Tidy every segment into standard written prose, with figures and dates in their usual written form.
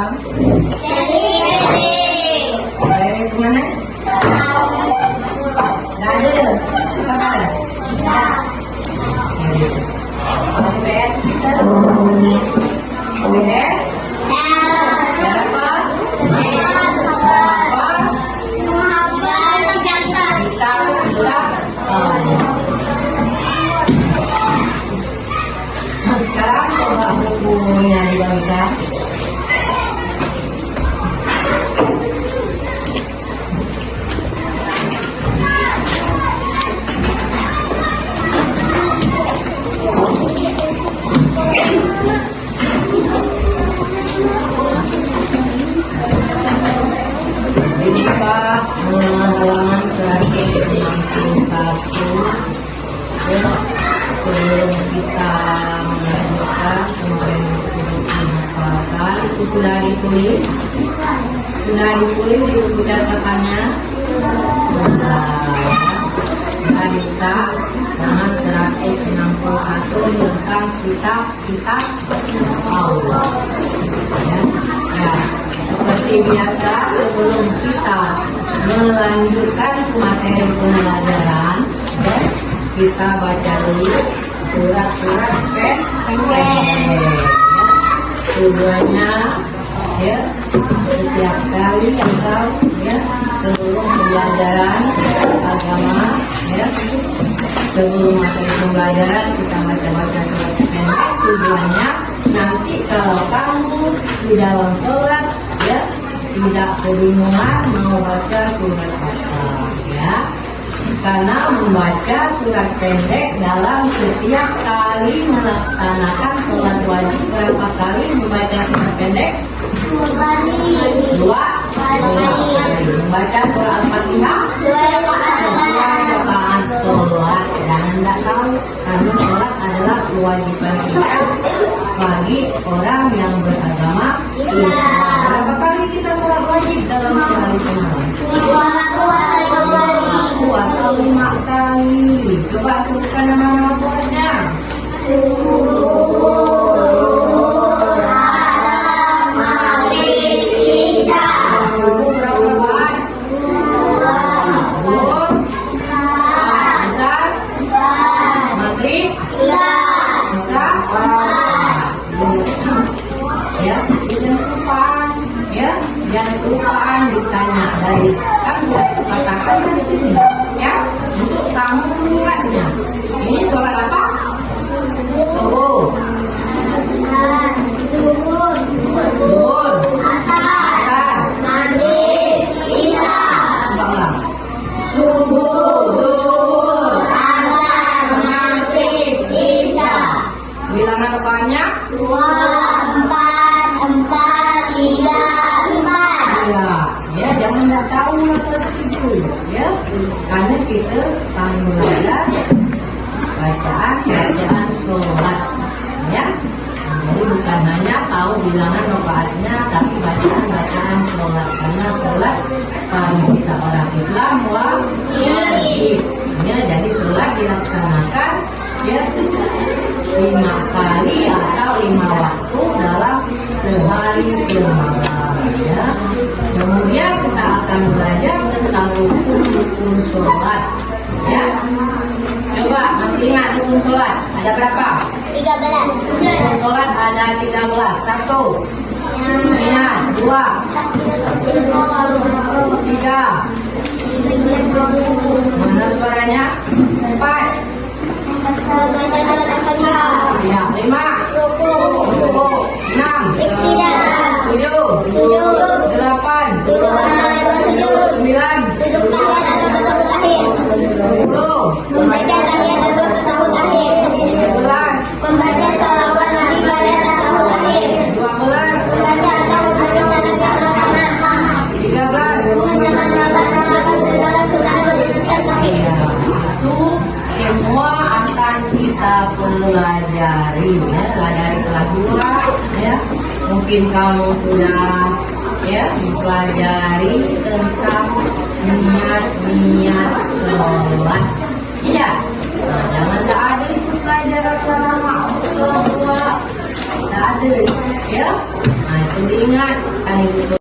dalam? Dari kemana? Nggak ada. Apa ada? Bed. Bed. Apa? Sekarang coba bukunya dibaca. Dibuka halaman terakhir 61 ya. Sebelum kita melanjutkan kemarin dihafalkan itu sudah ditulis di buku catatannya. Sudah dibuka halaman 161 tentang kitab Allah ya. Seperti biasa, sebelum kita melanjutkan materi pembelajaran ya, kita baca dulu surat-surat pendek. Tujuannya ya, setiap kali atau ya sebelum pembelajaran agama ya, sebelum materi pembelajaran kita baca-baca surat pendek. Tujuannya nanti kalau kamu di dalam sholat ya tidak kebingungan mau baca surat apa ya, karena membaca surat pendek dalam setiap kali melaksanakan sholat wajib. Berapa kali membaca surat pendek? 2 kali. Membaca surat Al-Fatihah 2 rakaat sholat. Jangan tidak tahu, karena sholat adalah kewajiban kita bagi orang yang beragama Islam. Berapa kali kita sholat wajib dalam sehari semalam? 2 atau 5 kali. Coba sebutkan nama-nama sholatnya. Jangan kelupaan ditanya dari kan saya katakan di sini ya, untuk kamu mengingatnya. Ini sholat apa? Zuhur, asar, maghrib, isya. Zuhur, asar, maghrib, isya. Bilangan banyak? 2, 4, 3. Ya, jangan tidak tahu seperti itu ya, karena kita akan belajar bacaan sholat ya. Jadi bukan hanya tahu bilangan rakaatnya, tapi bacaan sholat, karena sholat bagi kita orang Islam wajib ya. Jadi sholat dilaksanakan ya 5 kali atau 5 waktu dalam sehari semalam ya. Kemudian kita akan belajar tentang rukun sholat ya. Coba masih ingat rukun sholat ada berapa? 13. Rukun sholat ada 13. 1 ingat, 2 3 mana suaranya? 4 ya, 5 Ruku, 6 iktidal, 7 8 duduk kanan atau sujud, 9 duduk tahiyat atau tasawuf akhir, 10 membaca tahiyat atau tasawuf akhir, 11 membaca sholawat nabi pada tasawuf akhir, 12 membaca atau menuliskan naskah rakaman, 13 mengamalkan segala sunnah berdasarkan sahih. Itu semua akan kita pelajari ya, dari kelas 2 ya. Mungkin kamu sudah ya mempelajari tentang niat sholat. Iya. Nah, jangan tak ada itu pelajaran selama kelas 2. Tak ada ya. Nah, Jadi ingat, itu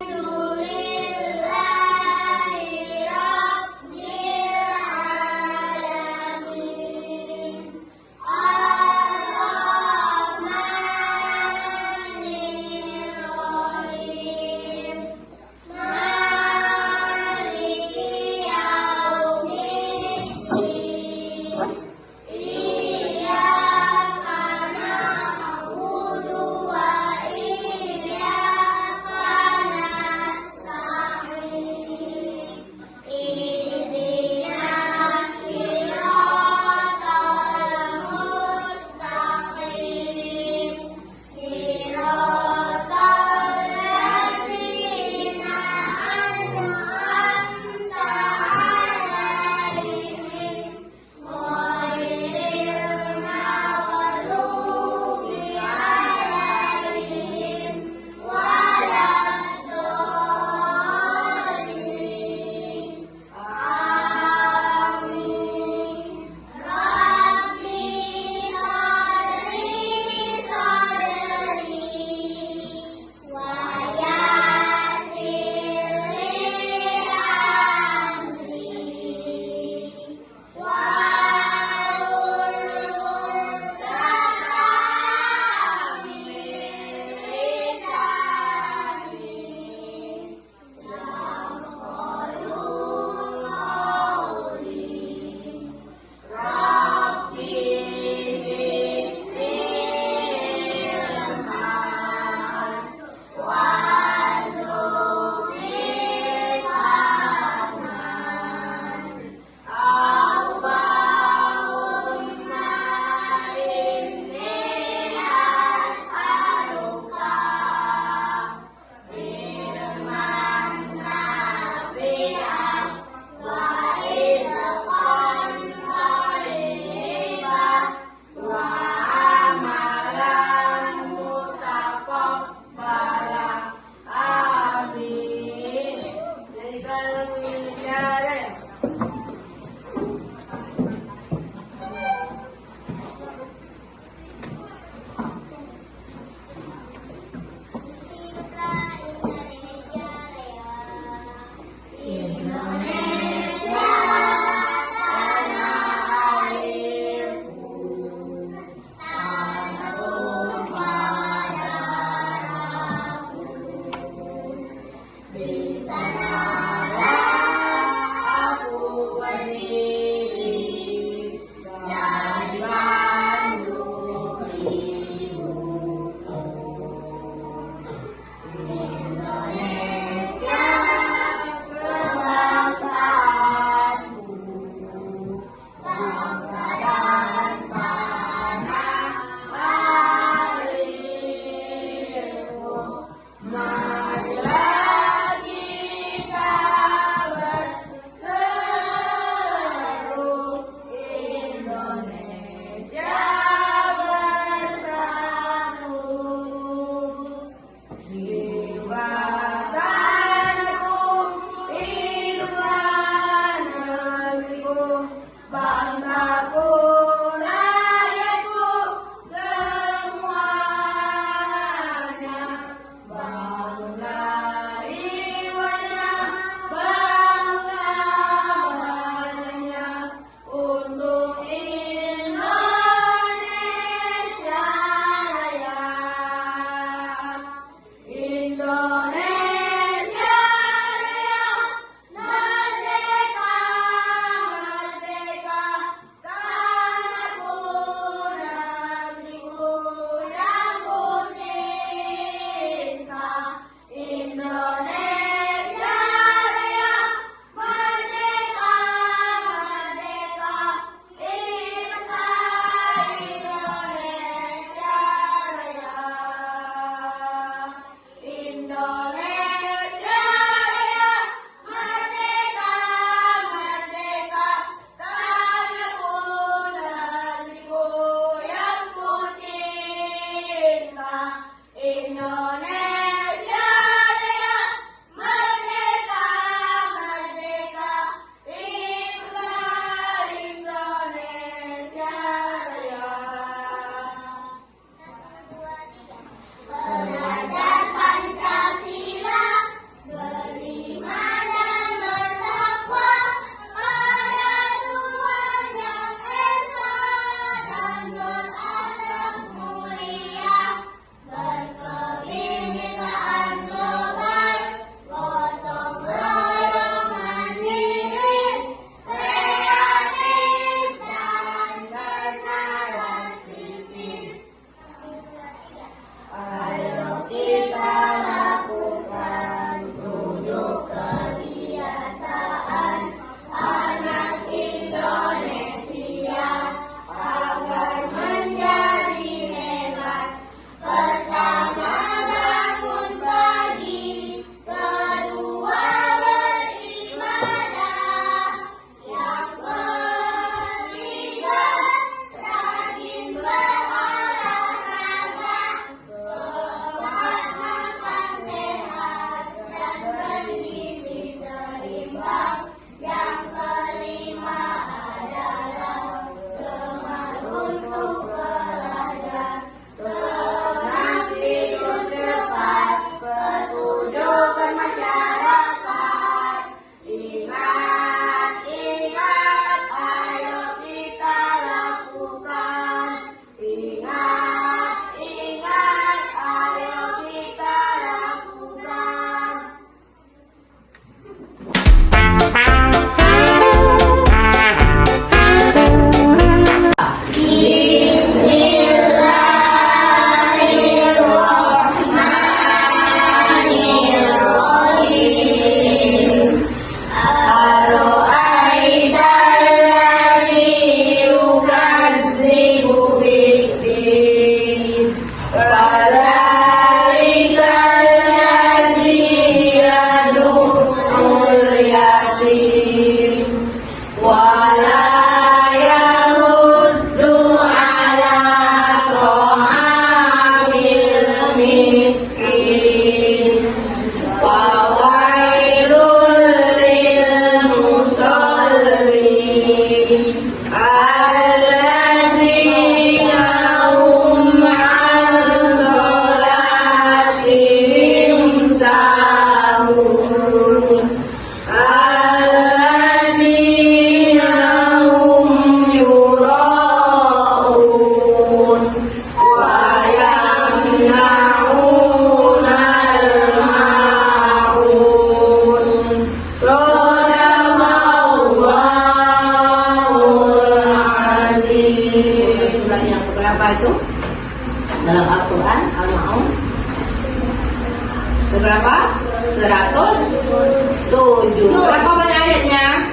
berapa? 107. Berapa banyak ayatnya?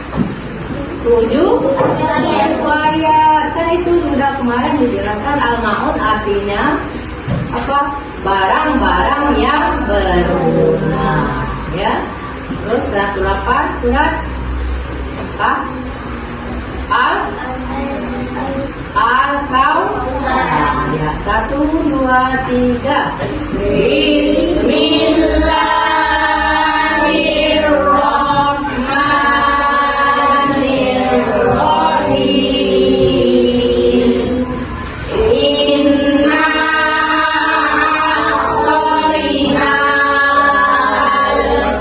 7 ayat. Kan itu sudah kemarin dijelaskan. Al-Ma'un artinya apa? Barang-barang yang berguna. Ya. Terus 108 surat apa? Al-Kautsar. Ya, 1, 2, 3. Bismillahirrahmanirrahim. Inna a'tainakal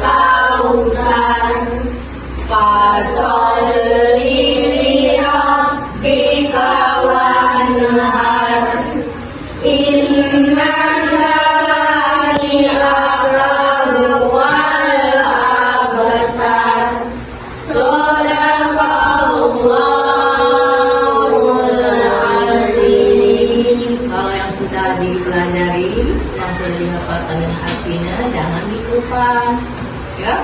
kautsar fasholli lirabbika wanhar. Inna shani'aka huwal abtar. Shadaqallahul azim. Kalau yang sudah dipelajari, yang sudah dihafalkan dengan artinya, jangan dilupakan, ya.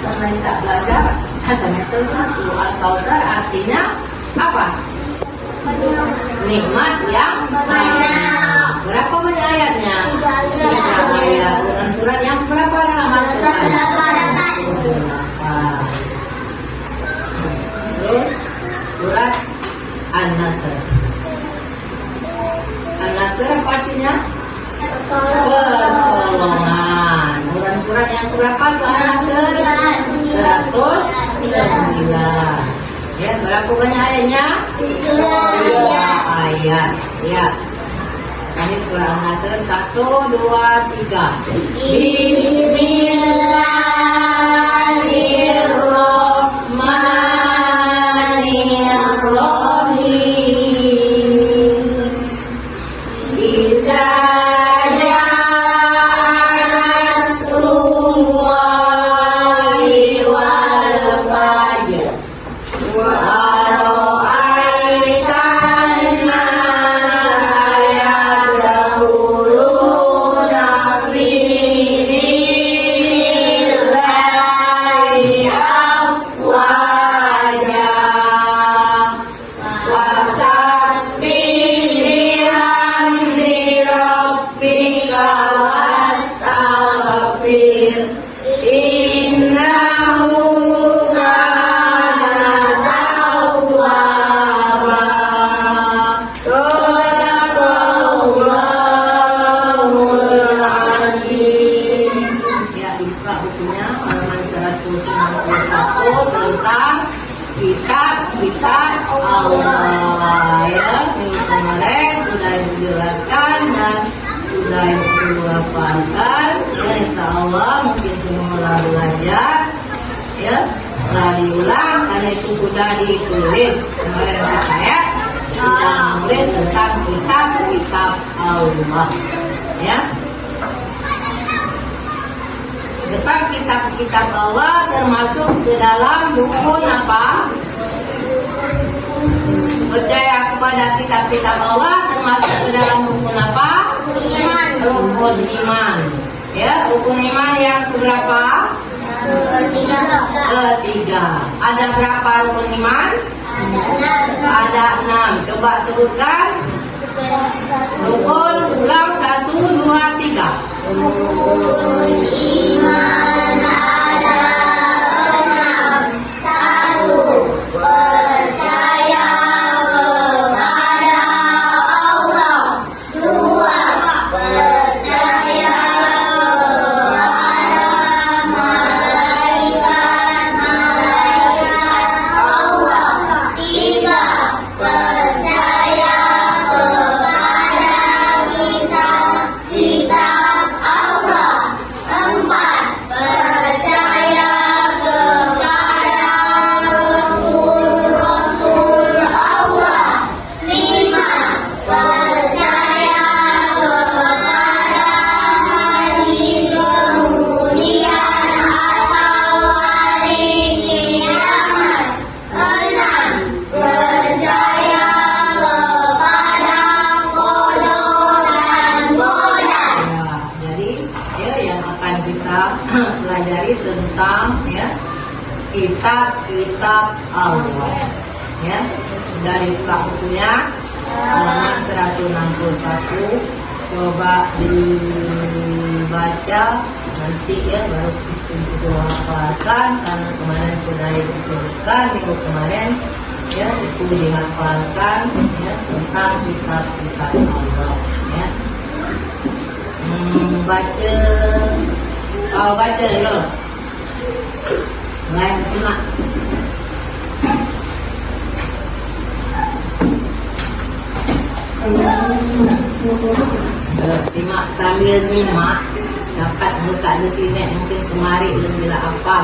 Karena bisa belajar semester 1. Al-Kautsar artinya apa? Nikmat yang banyak. Berapa banyak ayatnya? 3 ayat. Dengan surat yang berapa dalam Al-Quran? 8. Terus surat An-Nasr. An-Nasr apa artinya? Pertolongan. Surat yang berapa? An-Nasr 109. Ya, berapa banyak ayatnya? 3 ayat. Ya. Ini surah An-Nasr 1, 2, 3. Bismillahirrahmanirrahim. Idza jaa nasrullahi wal fajr wa ra'aitan nasa yadkhuluna fi dinillahi afwaja. Wasabbih bihamdi rabbika wastaghfir. Innahu kana tawwaba. Shadaqallahul azim. Ya, buka bukunya halaman 191 tentang kitab Allah. Ya, minggu kemarin sudah dijelaskan dan sudah dihafalkan. Ya, insya Allah mungkin semua telah belajar. Ya, telah diulang karena itu sudah ditulis kemarin saya sudah mulai tentang kitab Allah. Ya, tentang kitab Allah termasuk ke dalam rukun apa? Percaya kepada kitab Allah termasuk ke dalam rukun apa? Iman. Rukun iman. Ya, rukun iman yang keberapa? Ketiga. Ada berapa rukun iman? Ada 6. Coba sebutkan. Rukun, ulang 1, 2, 3. Rukun iman ada 6. 1. Percaya kepada Allah. 2. Percaya kepada malaikat Allah. 3. Percaya kepada kitab Allah. akan kita pelajari tentang ya kitab-kitab Allah. Ya, dari bukunya halaman 161. Coba dibaca nanti ya, baru itu hafalkan karena kemarin sudah disebutkan minggu kemarin ya, itu dihafalkan ya tentang kitab-kitab Allah ya. Baca dulu. Mulai simak. Simak sambil nyimak, dapat buka di sini mungkin kemarin belum bila hafal.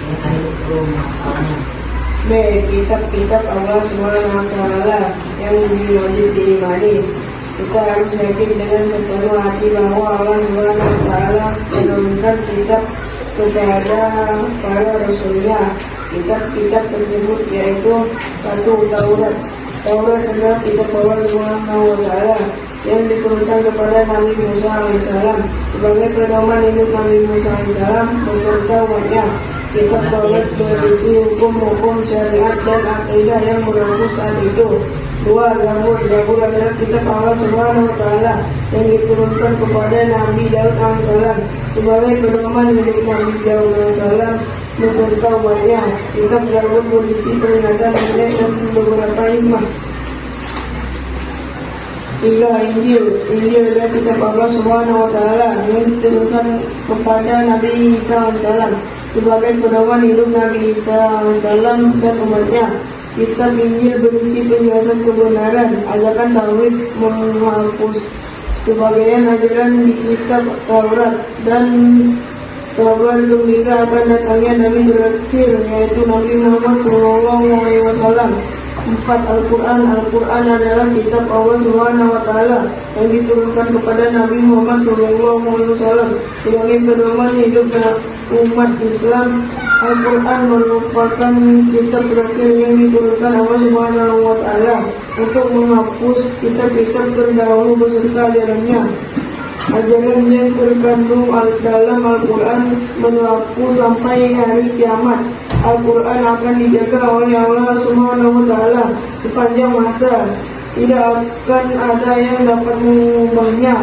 Ya kan itu hafalnya. B. Kitab-kitab Allah Subhanahu wa Ta'ala yang wajib diimani. Kita harus yakin dengan sepenuh hati bahwa Allah Subhanahu wa Ta'ala menurunkan kitab kepada para rasulnya. Kitab-kitab tersebut yaitu 1. Taurat. Taurat adalah kitab Allah Subhanahu wa Ta'ala yang diturunkan kepada Nabi Musa alaihissalam sebagai pedoman hidup Nabi Musa alaihissalam beserta umatnya. Kitab Taurat berisi hukum-hukum syariat dan akidah yang berlaku saat itu. 2. Zabur. Zabur adalah kitab Allah Subhanahu wa Ta'ala yang diturunkan kepada Nabi Daud alaihissalam sebagai pedoman hidup Nabi Daud alaihissalam beserta umatnya. Kitab Zabur berisi peringatan nilai dan beberapa hikmah. 3. Injil. Injil adalah kitab Allah Subhanahu wa Ta'ala yang diturunkan kepada Nabi Isa alaihissalam sebagai pedoman hidup Nabi Isa alaihissalam dan umatnya. Kitab Injil berisi penjelasan kebenaran, ajakan tauhid, menghapus sebagian ajaran di kitab Taurat dan kabar gembira akan datangnya Nabi terakhir yaitu Nabi Muhammad SAW. 4. Al-Quran. Al-Quran adalah kitab Allah Subhanahu wa Ta'ala yang diturunkan kepada Nabi Muhammad SAW sebagai pedoman hidup umat Islam. Al-Quran merupakan kitab terakhir yang diturunkan Allah Subhanahu wa Ta'ala untuk menghapus kitab-kitab terdahulu beserta ajarannya. Ajaran yang terkandung dalam Al-Quran berlaku sampai hari kiamat. Al-Quran akan dijaga oleh Allah Subhanahu wa Ta'ala sepanjang masa. Tidak akan ada yang dapat mengubahnya.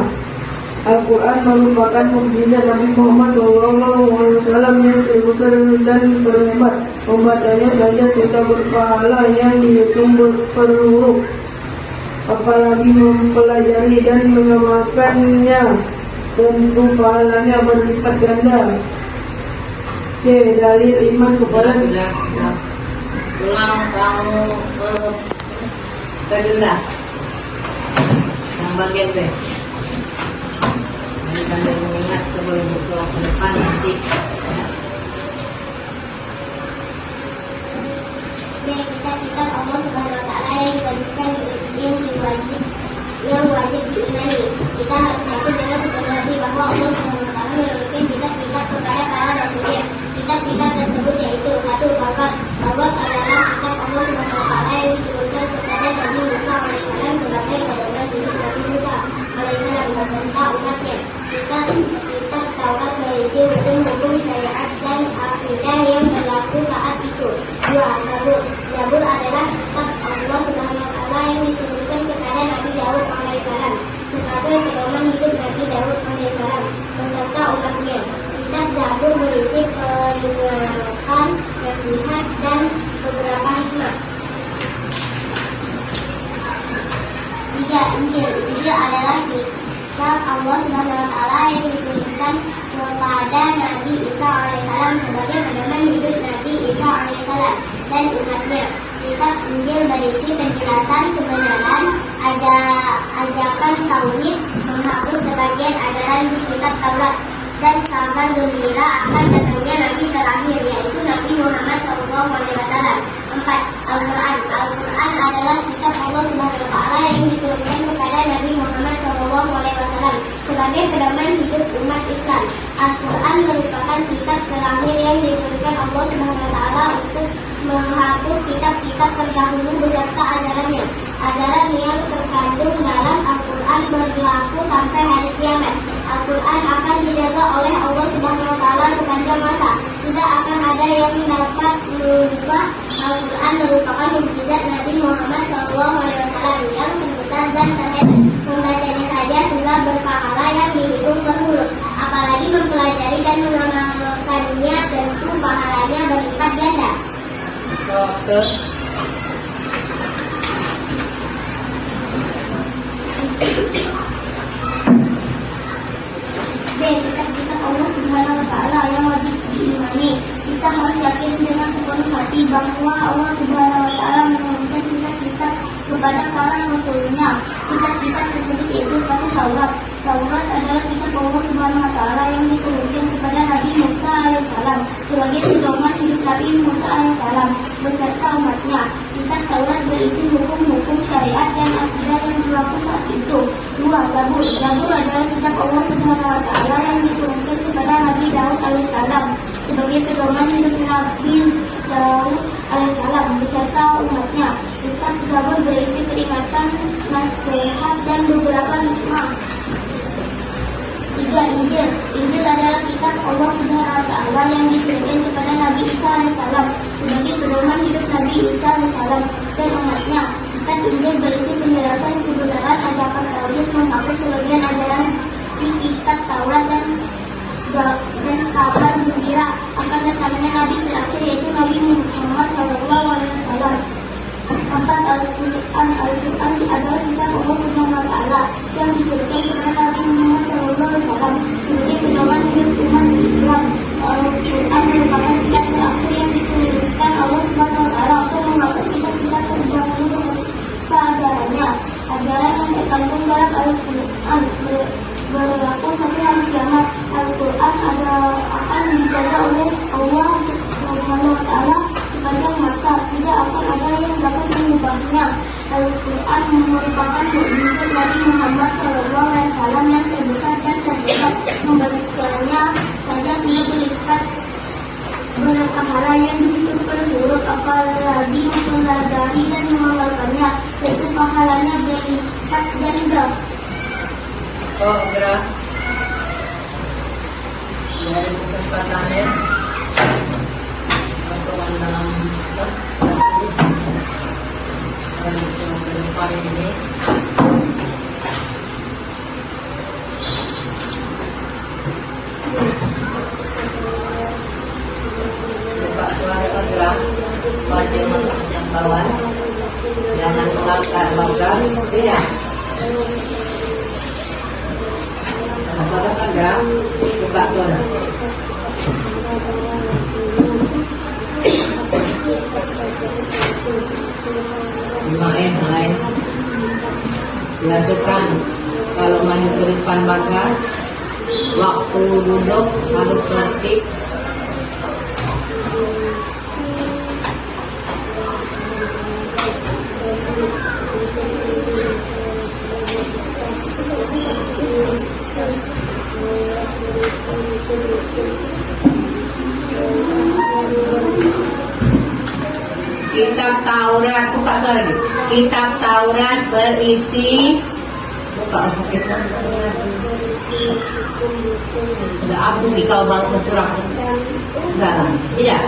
Al-Quran merupakan mukjizat Nabi Muhammad SAW yang terbesar dan terhebat. Membacanya saja sudah berpahala yang dihitung per huruf, apalagi mempelajari dan mengamalkannya, tentu pahalanya berlipat ganda. C. Dalil iman kepada Ulang kamu kedua yang bagian B. Jadi sambil mengingat sebelum bersuara ke depan nanti ya. Kitab-kitab Allah Subhanahu wa Ta'ala yang wajib diimani. Kita harus yakin dengan sepenuh hati bahwa Allah Subhanahu wa Ta'ala menurunkan kitab-kitab kepada para rasulnya. Kitab-kitab tersebut yaitu 1. Taurat. Taurat adalah kitab Allah Subhanahu wa Ta'ala yang diturunkan kepada Nabi Musa alaihissalam sebagai pedoman hidup Nabi Musa alaihissalam beserta umatnya. Kitab Taurat berisi hukum-hukum syariat dan akidah yang berlaku saat itu. 2. Zabur. Zabur adalah kitab Allah Subhanahu wa Ta'ala yang diturunkan kepada Nabi Daud alaihissalam sebagai pedoman hidup Nabi Daud alaihissalam beserta umatnya. Kitab Zabur berisi peringatan, nasihat dan beberapa hikmah. 3. Injil. Injil adalah kitab Allah Subhanahu wa Ta'ala yang diturunkan kepada Nabi Isa alaihissalam sebagai pedoman hidup Nabi Isa alaihissalam dan umatnya. Kitab Injil berisi penjelasan kebenaran, ajakan tauhid, menghapus sebagian ajaran di kitab Taurat, dan kabar gembira akan datangnya Nabi terakhir yaitu Nabi Muhammad SAW. 4. Al-Quran. Al-Quran adalah kitab Allah Subhanahu wa Ta'ala yang diturunkan kepada Nabi Muhammad SAW sebagai pedoman hidup umat Islam. Al-Quran merupakan kitab terakhir yang diturunkan Allah Subhanahu wa Ta'ala untuk menghapus kitab-kitab terdahulu beserta ajarannya. Ajaran yang terkandung dalam Al-Quran berlaku sampai hari kiamat. Al-Quran akan dijaga oleh Allah Subhanahu wa Ta'ala sepanjang masa. Tidak akan ada yang dapat merubah Al-Quran merupakan mukjizat Nabi Muhammad SAW yang terbesar dan terhebat. Membacanya saja sudah berpahala yang dihitung per huruf. Apalagi mempelajari dan mengamalkannya, tentu pahalanya berlipat ganda. B. Kitab-kitab Allah Subhanahu wa Ta'ala yang wajib diimani. Kita harus yakin dengan sepenuh hati bahwa Allah Subhanahu wa Ta'ala menurunkan kitab-kitab kepada para rasulnya. Kitab-kitab tersebut yaitu satu Taurat. Taurat adalah kitab Allah Subhanahu wa Ta'ala yang diturunkan kepada Nabi Musa alaihissalam sebagai pedoman hidup Nabi Musa alaihissalam beserta umatnya. Kitab Taurat berisi hukum-hukum syariat dan akidah yang berlaku saat itu. 2. Zabur. Zabur adalah kitab Allah Subhanahu wa Ta'ala yang diturunkan kepada Nabi Daud alaihissalam sebagai pedoman hidup Nabi Daud alaihissalam beserta umatnya. Kitab Zabur berisi peringatan, nasihat dan beberapa hikmah. 3. Injil. Injil adalah kitab Allah Subhanahu wa Ta'ala yang diturunkan kepada Nabi Isa alaihissalam sebagai pedoman hidup Nabi Isa alaihissalam dan umatnya. Kitab Injil berisi penjelasan kebenaran ajaran tauhid, menghapus sebagian ajaran di kitab Taurat dan kabar gembira akan datangnya Nabi terakhir yaitu Nabi Muhammad SAW. 4. Al-Quran. Al-Quran adalah kitab Allah Subhanahu wa Ta'ala yang diturunkan kepada Nabi Muhammad SAW sebagai pedoman hidup umat Islam. Al-Quran merupakan kitab terakhir yang diturunkan Allah Subhanahu wa Ta'ala untuk menghapus kitab-kitab terdahulu keajarannya. Ajaran yang terkandung dalam Al-Quran berlaku sampai hari kiamat. Al-Quran akan dijaga oleh Allah Subhanahu wa Ta'ala sepanjang masa. Tidak akan ada yang dapat mengubahnya. Al-Quran merupakan mukjizat Nabi Muhammad SAW yang terbesar dan terhebat. Membacanya saja sudah berlipat berpahala yang dihitung per huruf, apalagi mempelajari dan mengamalkannya, tentu pahalanya berlipat ganda. Gerak. Dari kesempatannya masukkan dalam dari ke depan ini. Buka suara gerak, wajah yang bawah, jangan melangkah bagas, ya. Bagas gerak, buka suara. Lain dilakukan kalau maju ke depan bagas, waktu duduk harus tertib. Kitab Taurat, buka lagi. Kitab Taurat berisi, buka sakit. Enggak aku kau bawa ke surat. Enggak lah, tidak.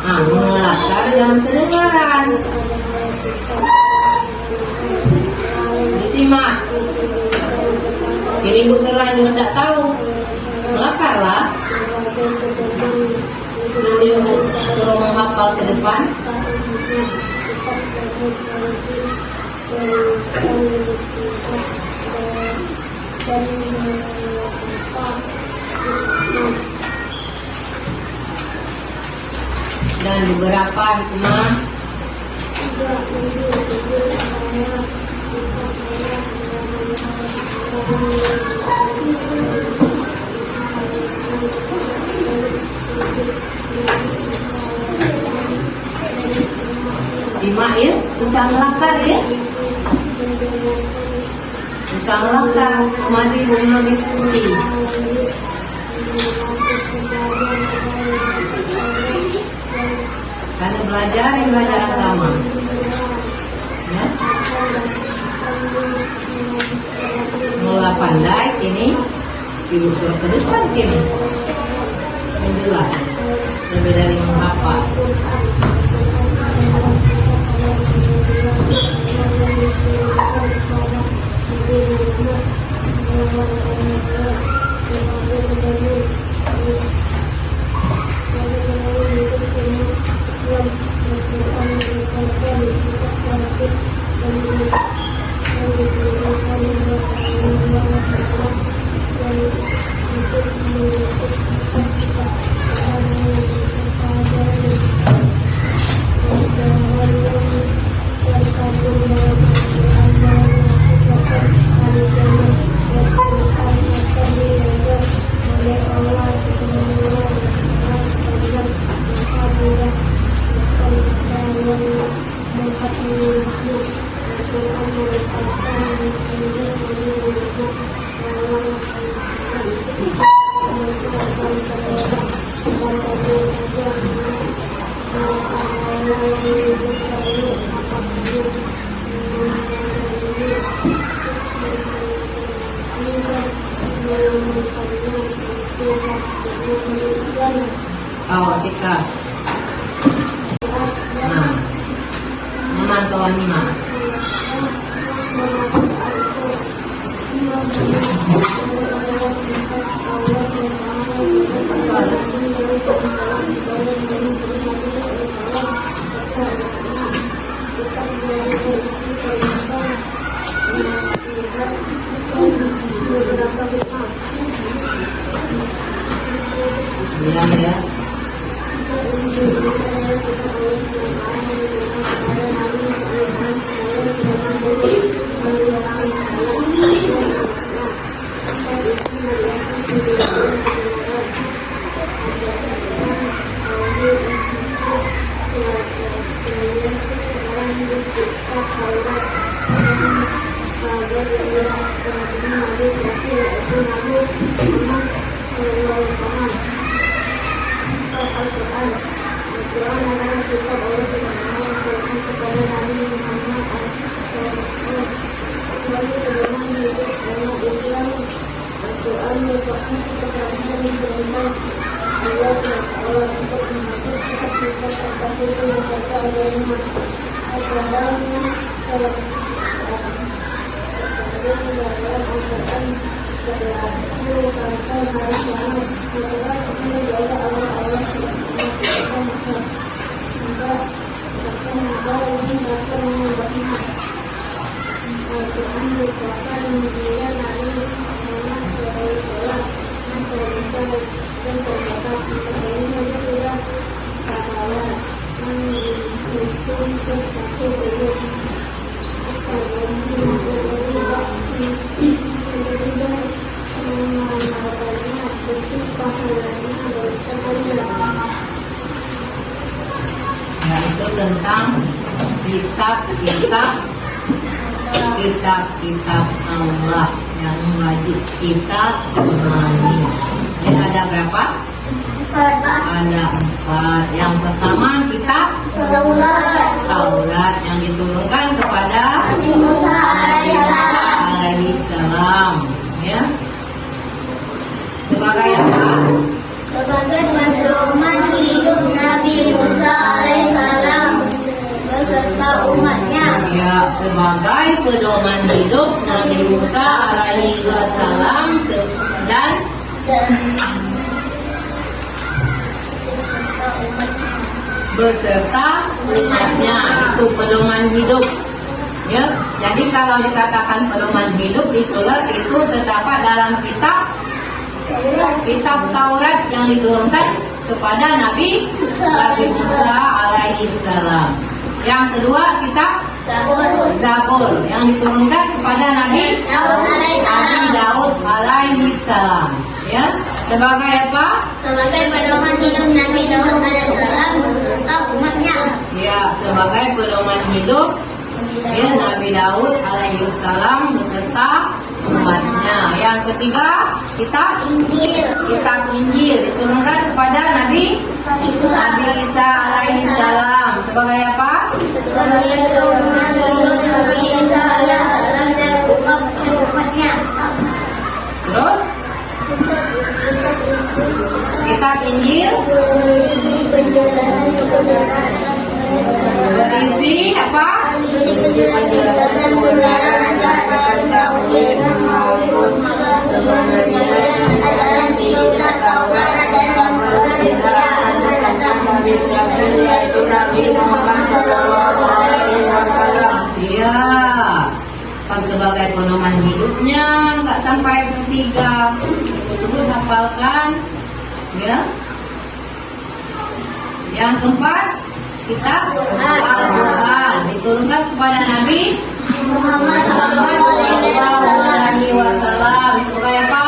Melatar dalam kedengaran. Disimak. Jadi ibu serang juga tidak tahu. Melakarlah. Jadi untuk suruh menghafal ke depan. Dan beberapa hikmah. Simak ya, susah ngelakar ya. Susah ngelakar, mandi rumah diskusi. Karena belajar agama. Ya. diukur ke depan gini. Menjelas lebih dari menghafal. Oh, sikap. Nah, memantau animal. Ya. Yaitu tentang kitab Allah yang wajib kita imani. Ini ada berapa? Ada 4. Yang pertama kitab Taurat yang diturunkan kepada Nabi Musa alaihi salam, ya. Sebagai apa? sebagai pedoman hidup Nabi Musa alaihissalam beserta umatnya. Ya, sebagai pedoman hidup Nabi Musa alaihi salam dan beserta umatnya, itu pedoman hidup. Ya, jadi kalau dikatakan pedoman hidup itulah itu terdapat dalam kitab Taurat yang diturunkan kepada Nabi Musa alaihi salam. Yang kedua kitab Zabur yang diturunkan kepada Nabi Daud alaihi salam. Ya, sebagai apa? Sebagai pedoman hidup Nabi Daud alaihissalam beserta umatnya. Ya, sebagai pedoman hidup ya, Nabi Daud alaihi salam beserta umatnya. Yang ketiga kitab Injil diturunkan kepada Nabi Isa alaihi salam. Sebagai apa? Sebagai pedoman hidup Nabi Isa alaihissalam dan umatnya. Terus Kitab Injil berisi penjelasan kebenaran berisi apa? Berisi penjelasan kebenaran dan kata oleh Markus sebenarnya adalah kitab Taurat dan yaitu Nabi Muhammad SAW. Iya, kan sebagai pedoman hidupnya nggak sampai bertiga. Tersebut hafalkan, ya. Yang keempat, kitab Al-Quran diturunkan kepada Nabi Muhammad Sallallahu Alaihi Wasallam. Sebagai apa?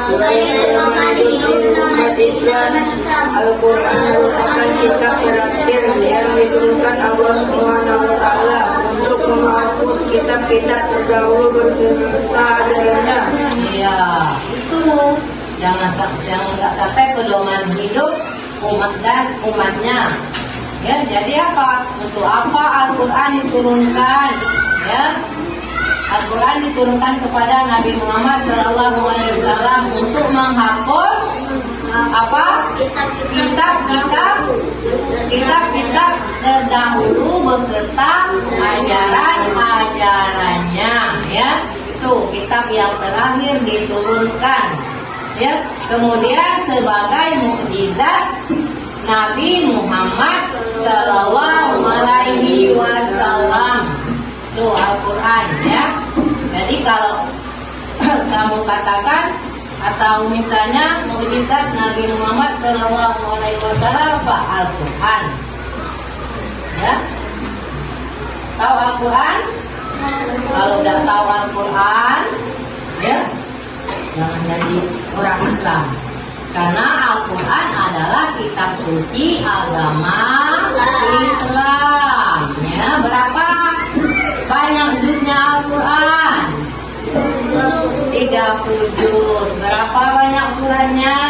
sebagai pedoman hidup Umat Islam, Al-Quran merupakan kitab terakhir yang diturunkan Allah Subhanahu wa Ta'ala untuk menghapus kitab-kitab terdahulu berserta adanya. Iya, itu jangan nggak sampai pedoman hidup umat dan umatnya. Ya, jadi apa? Untuk apa Al-Quran diturunkan? Ya, Al-Quran diturunkan kepada Nabi Muhammad Sallallahu Alaihi Wasallam untuk menghapus apa? Kitab-kitab terdahulu beserta ajaran-ajarannya, ya. Itu kitab yang terakhir diturunkan, ya. Kemudian sebagai mukjizat Nabi Muhammad Sallallahu Alaihi Wasallam, itu Al-Quran, ya. Jadi kalau kamu katakan atau misalnya mukjizat Nabi Muhammad Sallallahu Alaihi Wasallam apa? Al-Quran, ya. Tahu Al-Quran? Kalau udah tahu Al-Quran, ya, jangan jadi orang Islam. Karena Al-Quran adalah kitab suci agama Islam. Ya, berapa banyak juznya Al-Quran? 30 juz. Berapa banyak suratnya?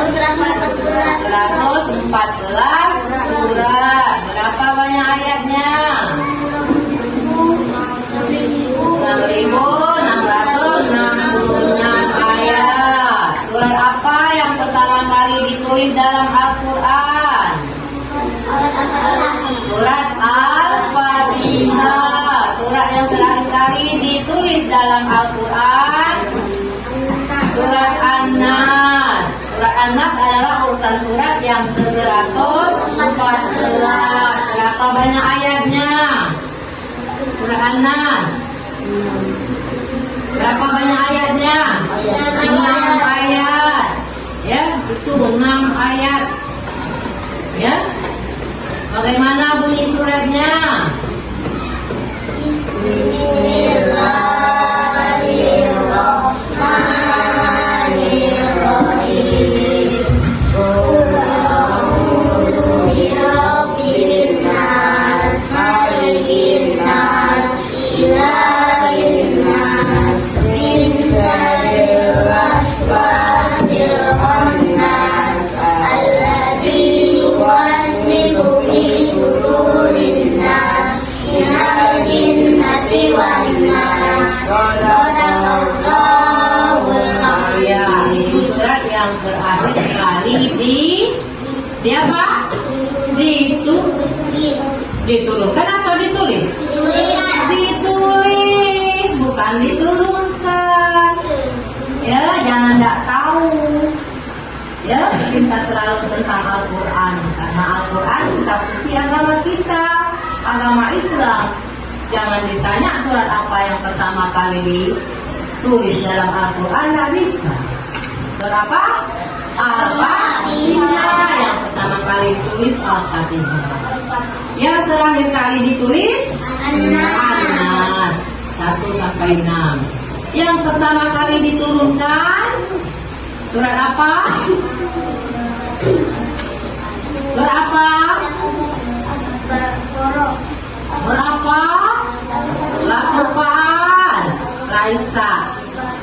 114 surat. Berapa banyak ayatnya? 6.666 ayat. Surat apa yang pertama kali ditulis dalam Al-Quran? Surat Al-Fatihah. Surat yang terakhir kali ditulis dalam Al-Quran, surat An-Nas. Surat An-Nas adalah urutan surat yang ke-114. Berapa banyak ayatnya? Surat An-Nas. Berapa banyak ayatnya? 6 ayat. Ya, itu 6 ayat. Ya. Bagaimana bunyi suratnya? Bismillahirrahmanirrahim. Qul a'udzu birabbin nas, malikin nas, ilahin nas, min syarril waswasil khannas, alladzi yuwaswisu fi sudurin nas, minal jinnati wan nas. Sadaqallahul Ya, itu surat yang terakhir kali di apa? Diturunkan atau ditulis? Ditulis, bukan diturunkan. Ya, jangan tidak tahu. Ya, kita selalu tentang Al-Quran, karena Al-Quran kitab suci agama kita, agama Islam. Jangan ditanya surat apa yang pertama kali ditulis dalam Al-Quran, nggak bisa. Surat apa? Al-Fatihah. Yang pertama kali ditulis Al-Fatihah. Yang terakhir kali ditulis An-Nas 1-6. Yang pertama kali diturunkan surat apa? Surat apa? Berapa? Lakukan Laisa.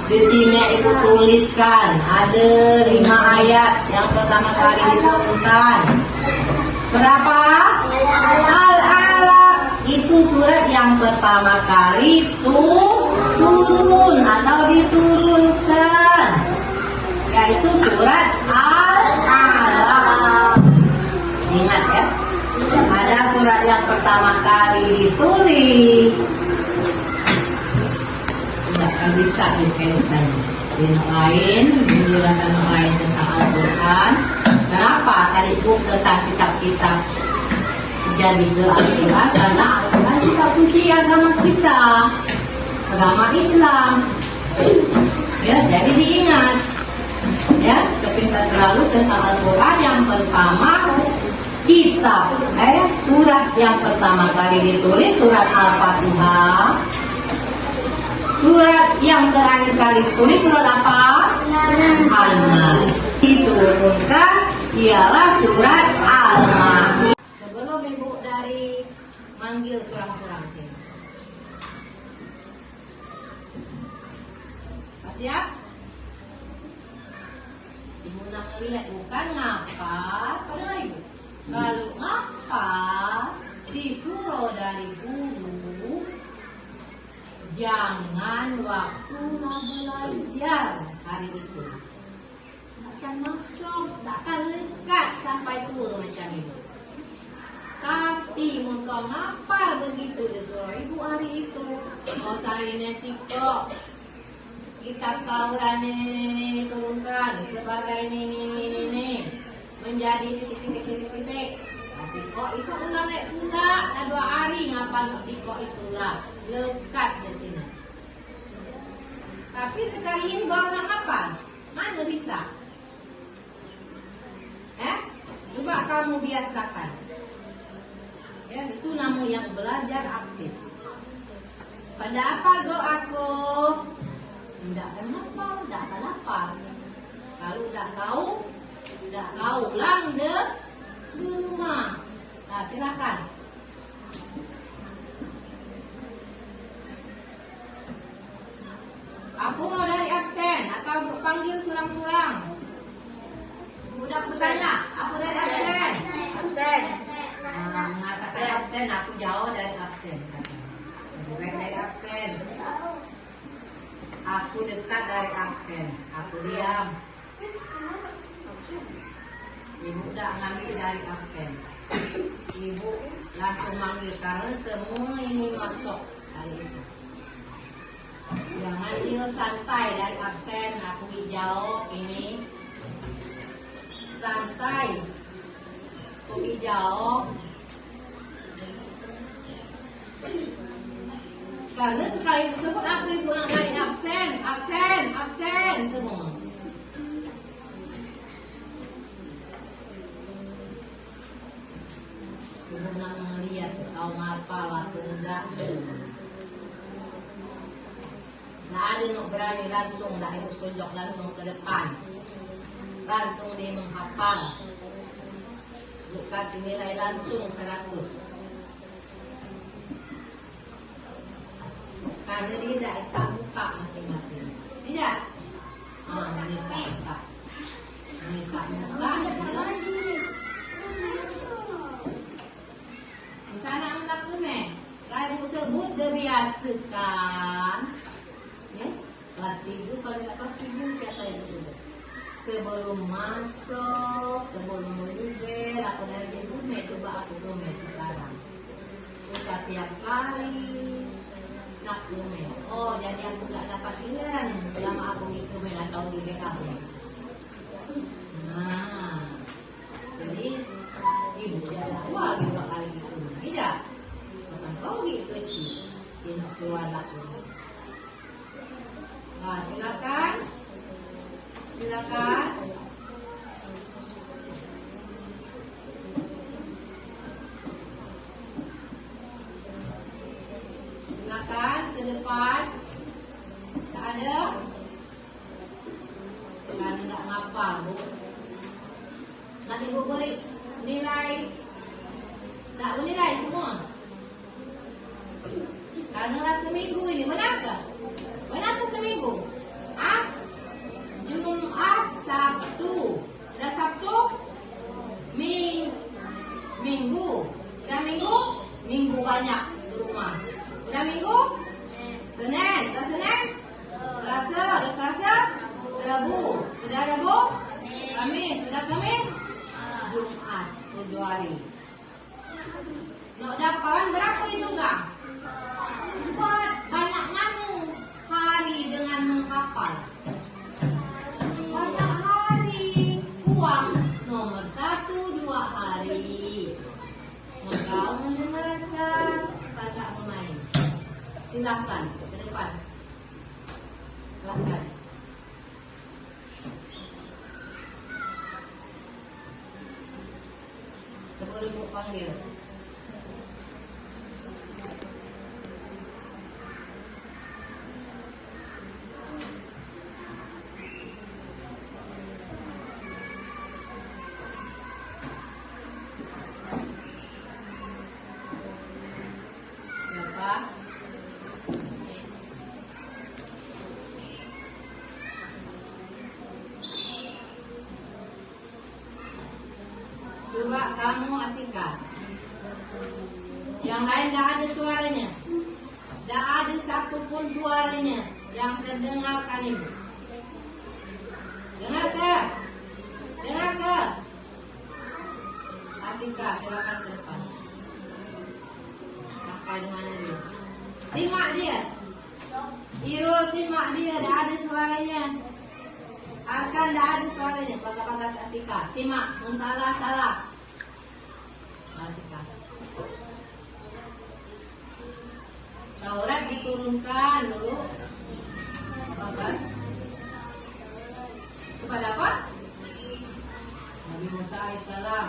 Di sini itu tuliskan ada 5 ayat yang pertama kali diturunkan. Berapa? Al-Alaq. Itu surat yang pertama kali turun atau diturunkan. yaitu surat Al-Alaq. Ingat ya, ada surat yang pertama kali ditulis. Tidak akan bisa dikaitkan dengan lain, penjelasan lain tentang Al-Quran. Kenapa tadi tentang kitab-kitab jadi ke Al-Quran? Karena Al-Quran juga kunci agama kita, agama Islam. Ya, jadi diingat ya, kita selalu tentang Al-Quran. Yang pertama kitab, surat yang pertama kali ditulis surat Al-Fatihah. Surat yang terakhir kali ditulis surat apa? Al-Nas. Diturunkan ialah surat Al-Ma'idah. Sebelum ibu dari manggil surang-surang ini, siap? Ibu nak lihat bukan ngapa, pada ibu. Kalau ngapa disuruh dari guru, jangan waktu mau belajar hari itu. Akan masuk, akan lekat sampai tua macam itu. Tapi muka ngapa begitu disuruh ibu hari itu? Mau sarinya sikok. Kitab Taurat ini turunkan sebagai ini menjadi titik-titik. Siko itu ulang naik pula, dah 2 hari ngapal siko itulah lekat di sini. Tapi sekali ini baru nak hafal, mana bisa? Coba kamu biasakan. Ya, itu nama yang belajar aktif. Pada apa doaku? Tidak akan hafal, tidak akan hafal. Kalau tidak tahu ulang di rumah. Nah, silakan. Aku mau dari absen atau panggil sulang-sulang. Udah aku tanya, aku dari absen. Absen. Mengatakan saya absen, aku jauh dari absen. Bukan dari absen. Aku dekat dari absen. Aku diam. Ibu udah ngambil dari absen. Ibu langsung manggil karena semua ini masuk hari itu. Jangan dia santai dari absen. Aku jawab ini santai. Aku jawab. Karena sekali tersebut aku pulang dari absen semua. Pernah melihat tahu ngapal atau enggak? Nggak ada yang berani langsung, nggak ibu tunjuk langsung ke depan, langsung dia menghafal, bukan dinilai langsung 100. Karena dia tidak bisa buka masing-masing. Tidak. Ini bisa buka. Ini bisa buka. Di sana hendak kemeh. Kalau ibu sebut dibiasakan. Ya, kelas 3 kalau tidak kelas 3 kata ibu. Sebelum masuk, sebelum menyusul, aku dari ibu coba aku kemeh sekarang. Terus setiap kali. Nak kumen. Oh, jadi aku gak dapat pilihan selama aku itu main atau di BKB. Nah, jadi ibu dia wah gitu kali gitu. Tidak. Bukan kau gitu sih. Ini keluar aku. Nah, silakan. Silakan. Silakan ke depan. Tak ada. Karena tak ngapal, Bu. Nanti Bu beri nilai. Tak bernilai semua. Karena seminggu ini, benarkah? Benarkah seminggu? Jumat, Sabtu. Sudah Sabtu? Minggu. Sudah Minggu? Minggu banyak di rumah. Sudah Minggu? Senin. Sudah Senin? Selasa. Sudah Selasa? Rabu. Sudah Rabu? Setiap Senin? Jumat 7 hari. Nak dapat berapa itu kak? 4. Banyak mana hari dengan menghafal? Banyak hari. Uang nomor 1 2 hari. Engkau mendengarkan, tak bermain. Silakan ke depan. Silakan. Boleh Ibu panggil. Siapa? Coba kamu asingkan. Yang lain tidak ada suaranya. Tidak ada satupun suaranya yang terdengarkan Ibu. Dengar ke? Dengar ke? Asingkan, silakan ke depan. Pakai dengan dia. Simak dia. Irul simak dia, tidak ada suaranya. Arkan tidak ada suaranya. Bagas-bagas Asika. Simak, salah. Asika. Taurat diturunkan dulu. Bagas. Kepada apa? Nabi Musa alaihissalam.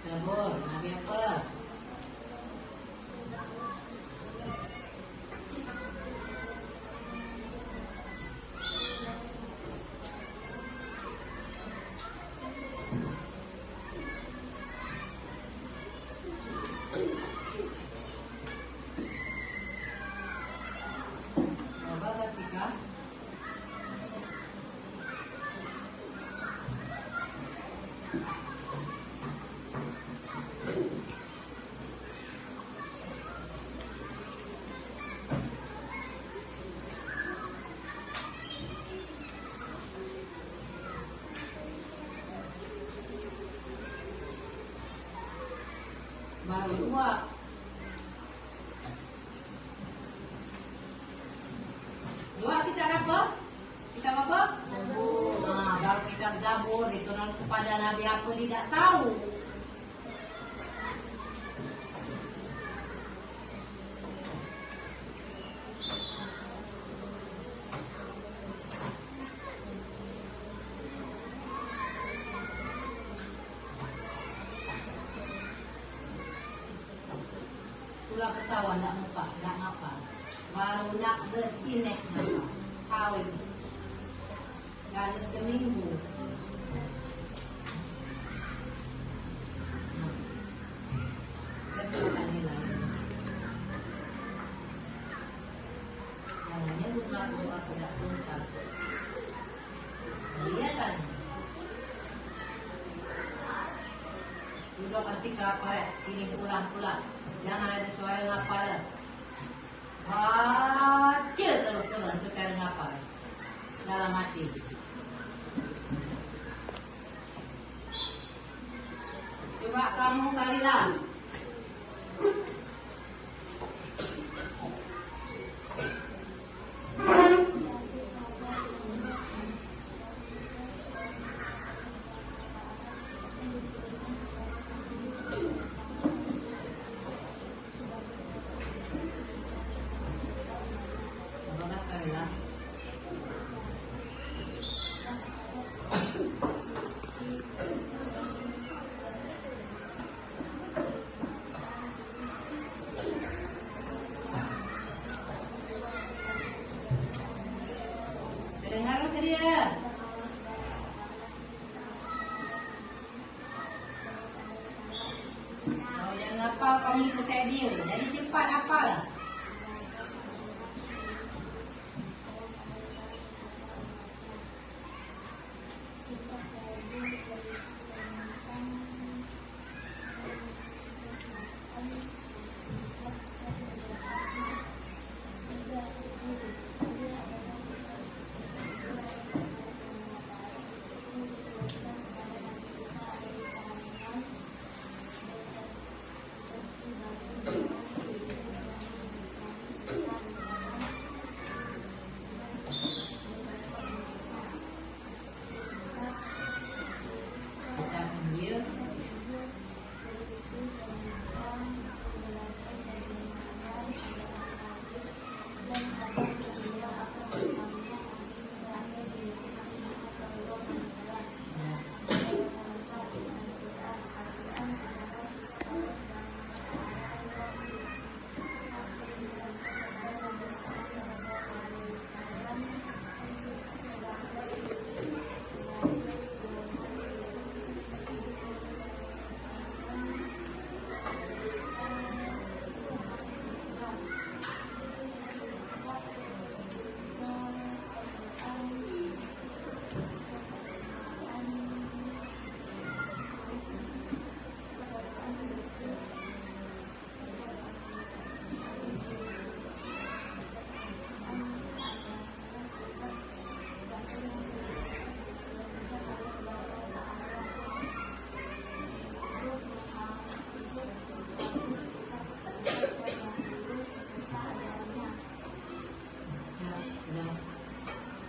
Sabur, Nabi apa? Bapak Asika. Baru 2. Kita apa? Kita apa? Zabur. Nah, baru kita Zabur diturunkan kepada Nabi apa tidak tahu. Pulang ketawa nak apa? Baru nak bersinek apa? Kawin. Ada seminggu. Ketuakan nilai. Namanya bukan doa tidak tuntas. Kelihatan. Juga pasti kapal. Ini pulang. Jangan ada suara ngapal. Baca terus secara ngapal dalam hati. Coba kamu kalilah. hafal kau ikut dia. Jadi cepat hafal.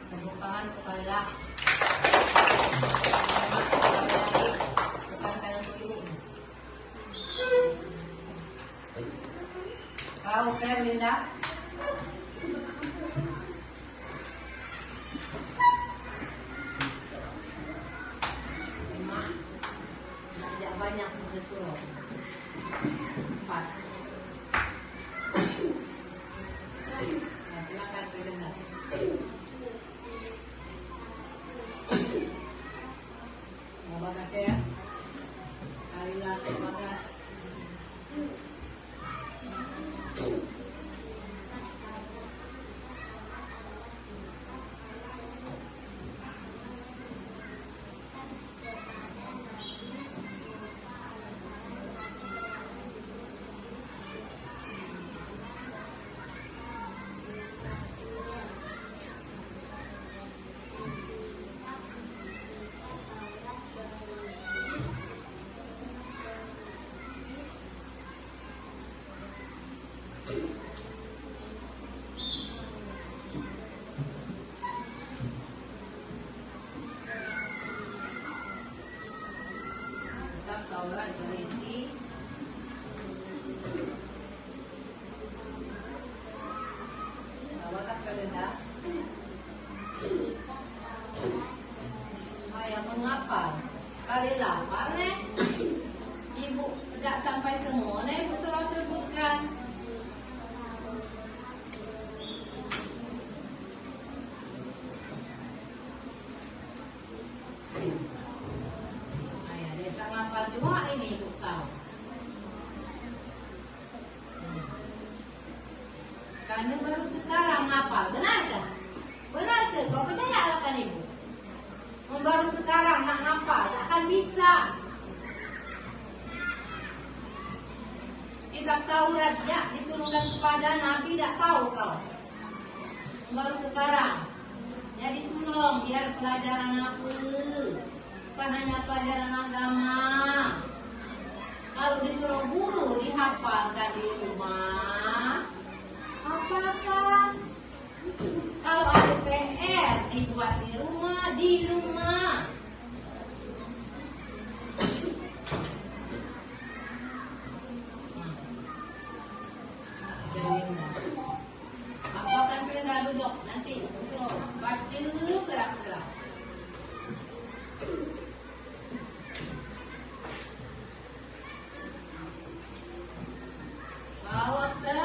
Kebukaan kepala. Bukan kanan kiri. Kau Linda. Tidak banyak bersuruh. 4. Nah, silakan Linda. Terima kasih ya. Kalilah terima kasih. Taurat berisi watak kerendah. Ayah mengapa sekali lapar nih? Ibu tidak sampai semua nih, ibu telah sebutkan. Ngapal juga ini ibu tahu. Karena baru sekarang ngapal, benar kan? Benar ke? Kau percaya kan ibu? Baru sekarang nak ngapal, tak akan bisa. Kitab Taurat ya diturunkan kepada Nabi, tak tahu kau. Baru sekarang. Jadi tolong biar pelajaran apa? Bukan hanya pelajaran agama. Kalau disuruh guru dihafalkan di rumah, hafalkan. Kalau ada PR dibuat di rumah, Hafalkan perintah duduk nanti suruh baca gerak-gerak. Bawa ke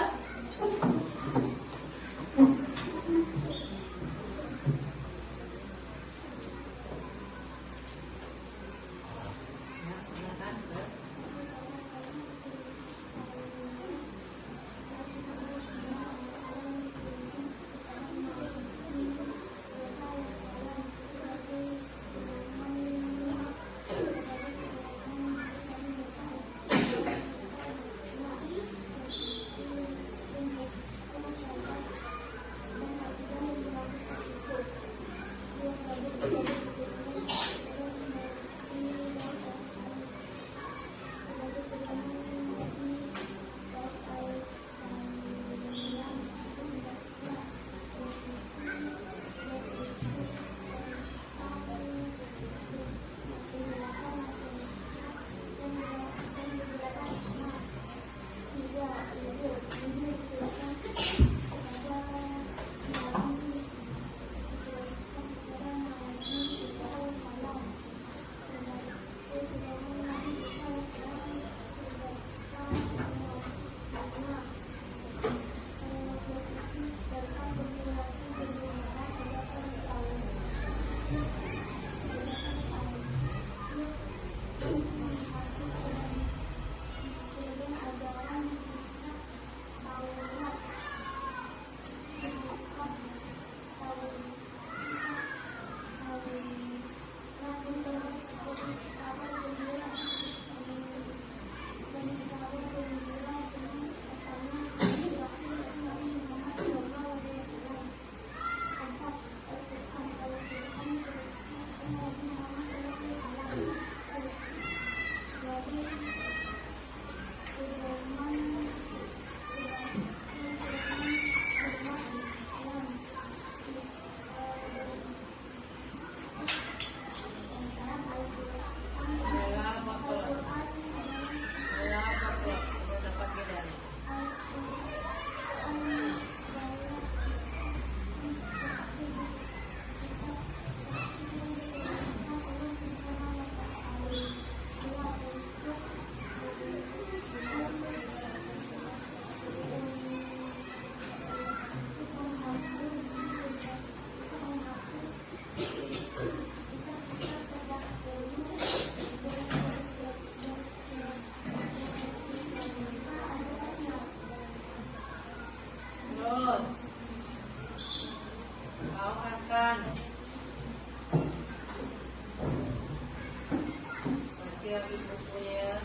bagi bukunya.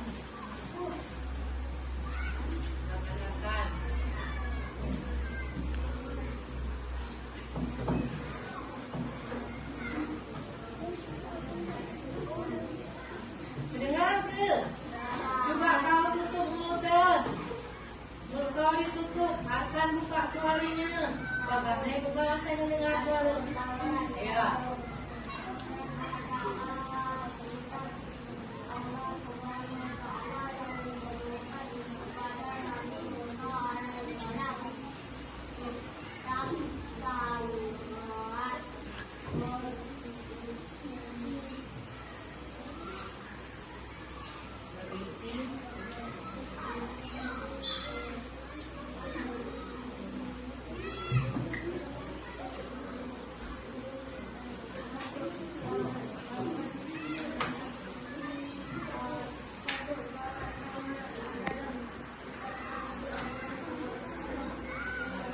Silakan. Mendengar ke? Coba kau tutup mulutnya. Mulut kau ditutup, akan buka suaranya. Bagasnya buka lantai mendengar suara. Ya.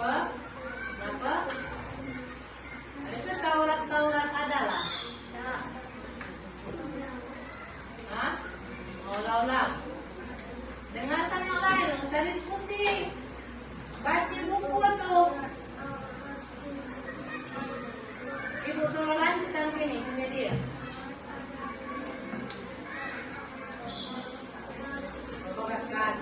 Kenapa? Itu Taurat adalah? Hah? Ulang. Dengarkan yang lain, usah diskusi. Baca buku tuh. Ibu suruh lanjutkan gini, punya dia. Bagaskan.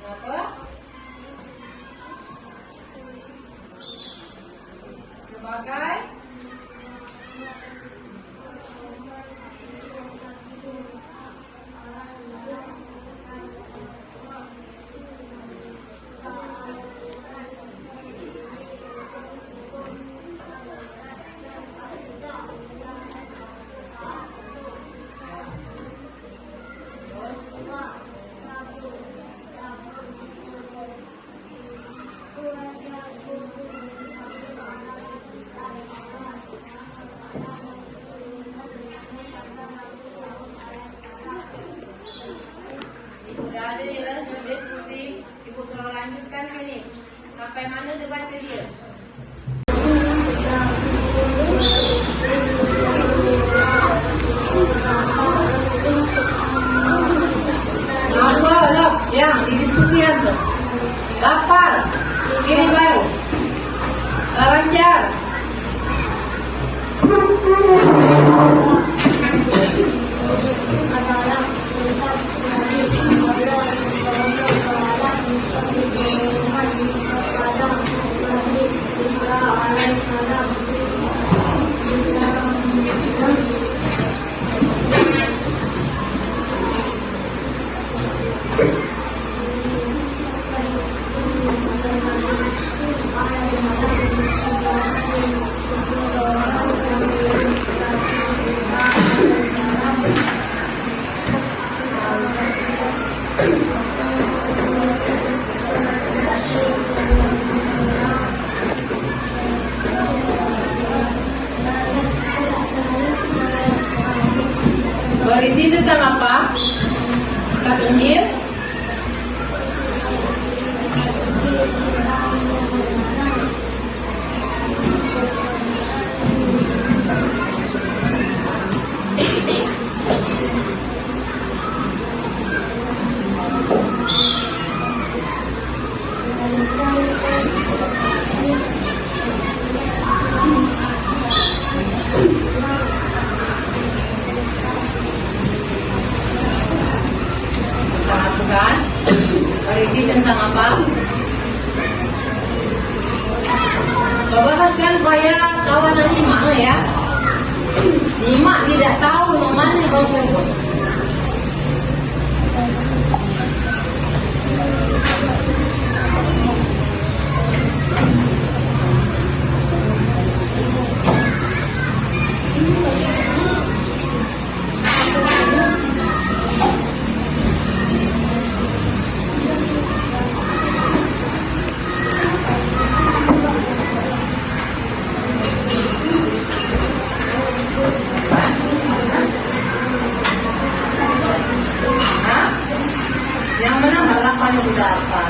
Kenapa? Sebagai udah ada ya, diskusi. Ibu suruh lanjutkan ini. Sampai mana debatnya dia? Loh, yang didiskusikan tuh. Lapar, ini baru. Lancar. Berisi tentang apa? Kitab Injil. Bukan? Berisi tentang apa? Coba kasihkan supaya kawanan nyimak ya. Nyimak tidak tahu mana kau sebut. kamu tidak apa?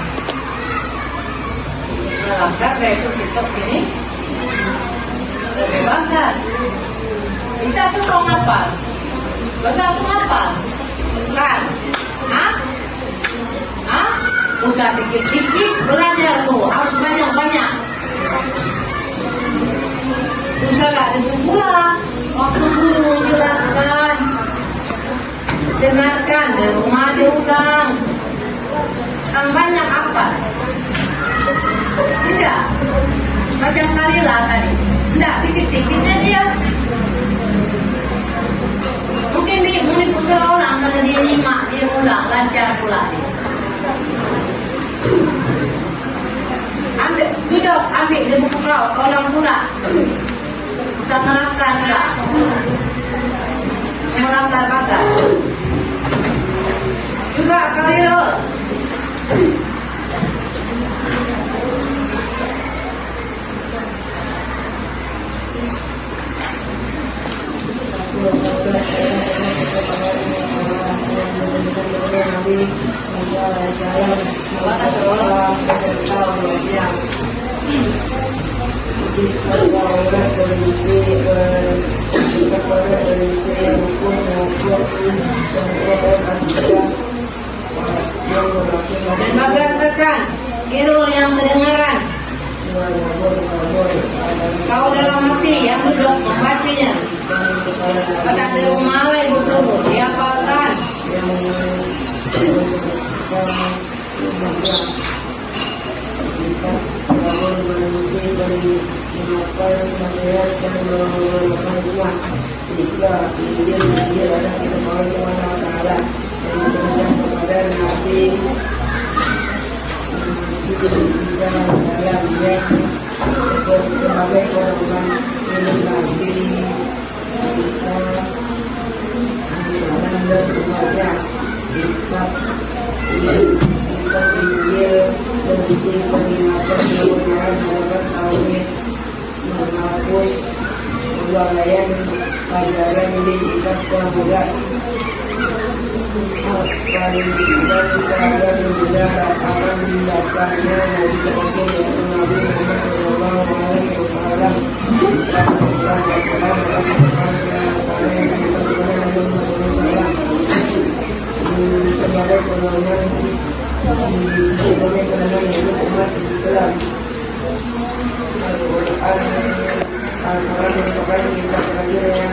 Melangkah kayak itu TikTok ini lebih bagus. Bisa tuh kau ngapal? Bisa tuh ngapal? Kan? Hah? Hah? Usah sedikit-sedikit belajar tuh, harus banyak-banyak. Usah gak disebut waktu guru jelaskan, dengarkan di rumah diulang. Yang banyak apa? Tidak. Macam tadi lah tadi. Tidak, sedikit-sedikitnya dia. Mungkin putar ulang karena dia nyimak, dia ulang, lancar pula dia. Ambil, duduk, ambil di buku kau ulang pula. Bisa melangkah enggak? Melangkah bagas. Juga kau itu. Dan bagas tekan Irul yang kedengaran. Kau dalam hati yang duduk membacanya. Pada di rumah ibu dulu dihafalkan. Sebagai korban minum Nabi bisa dan umatnya ikat Injil kondisi peringatan kebenaran hadapan tauhid menghapus kelalaian pelajaran ini ikat kemudian dan keadaan juga akan didapatnya dari kemudian yaitu Nabi Muhammad Shallallahu Alaihi Wasallam dan Islam dalam sebagai penanganan yaitu umat Islam. Al-Quran merupakan kitab terakhir yang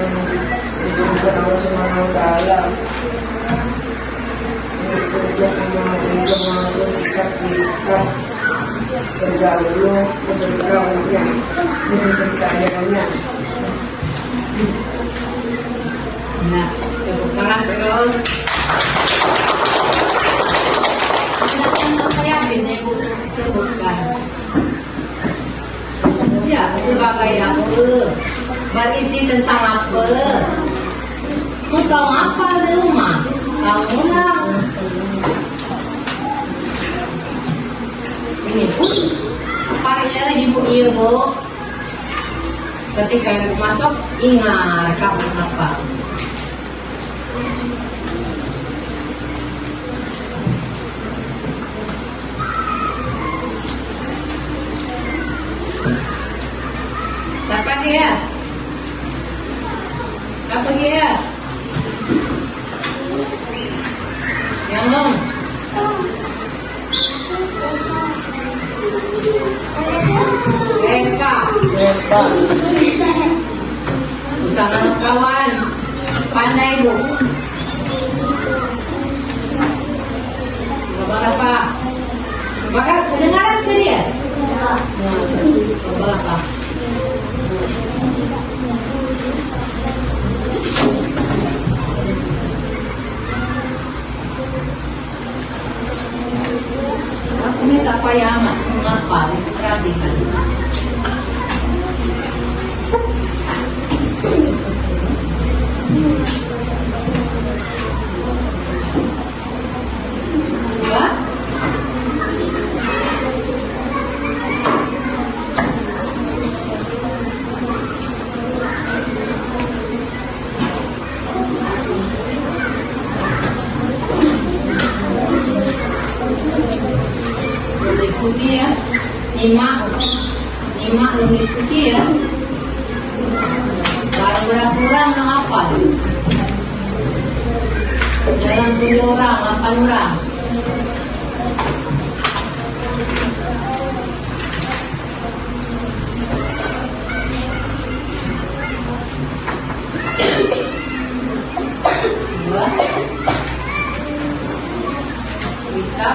diberikan Allah Subhanahu Wa Taala. Kitab terdahulu beserta umatnya beserta ajarannya. Nah, tepuk tangan terus. Saya ibu sebutkan. Ya, sebagai apa? Berisi tentang apa? Mau tahu apa di rumah? Tahu lah. Ini pun apanya ibu-ibu ketika ibu masuk ingat kamu apa? Siapa dia? Apa dia? Yang nom? Eka. Usaha kawan. Pandai bu. Apa? Maka kedengaran ke dia? Apa? Aku minta payah amat mengapa itu perhatikan. Dua. nyimak belum diskusi ya. Baru beras orang menghafal. Dalam 7 orang, 8 orang. Dua. Tiga.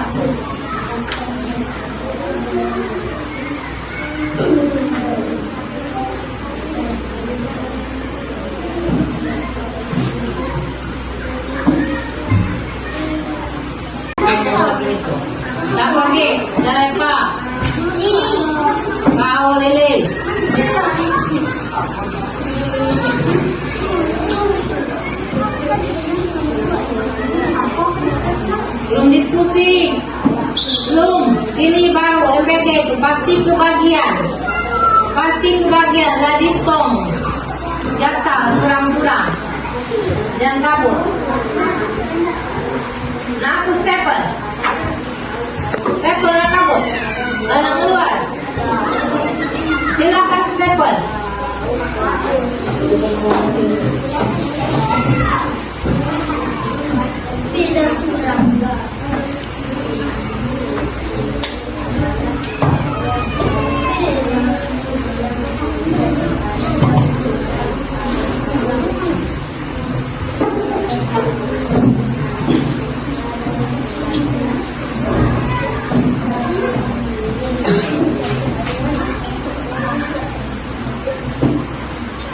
Siapa lagi? Dareka. Kau Lili. Belum diskusi. Belum. Ini baru MPK itu pasti kebagian. Lah dihitung. Jatah kurang-kurang. Jangan kabur. Nah, aku stepper nak kabut. Nak keluar. Silakan stepper. Tidak sudah.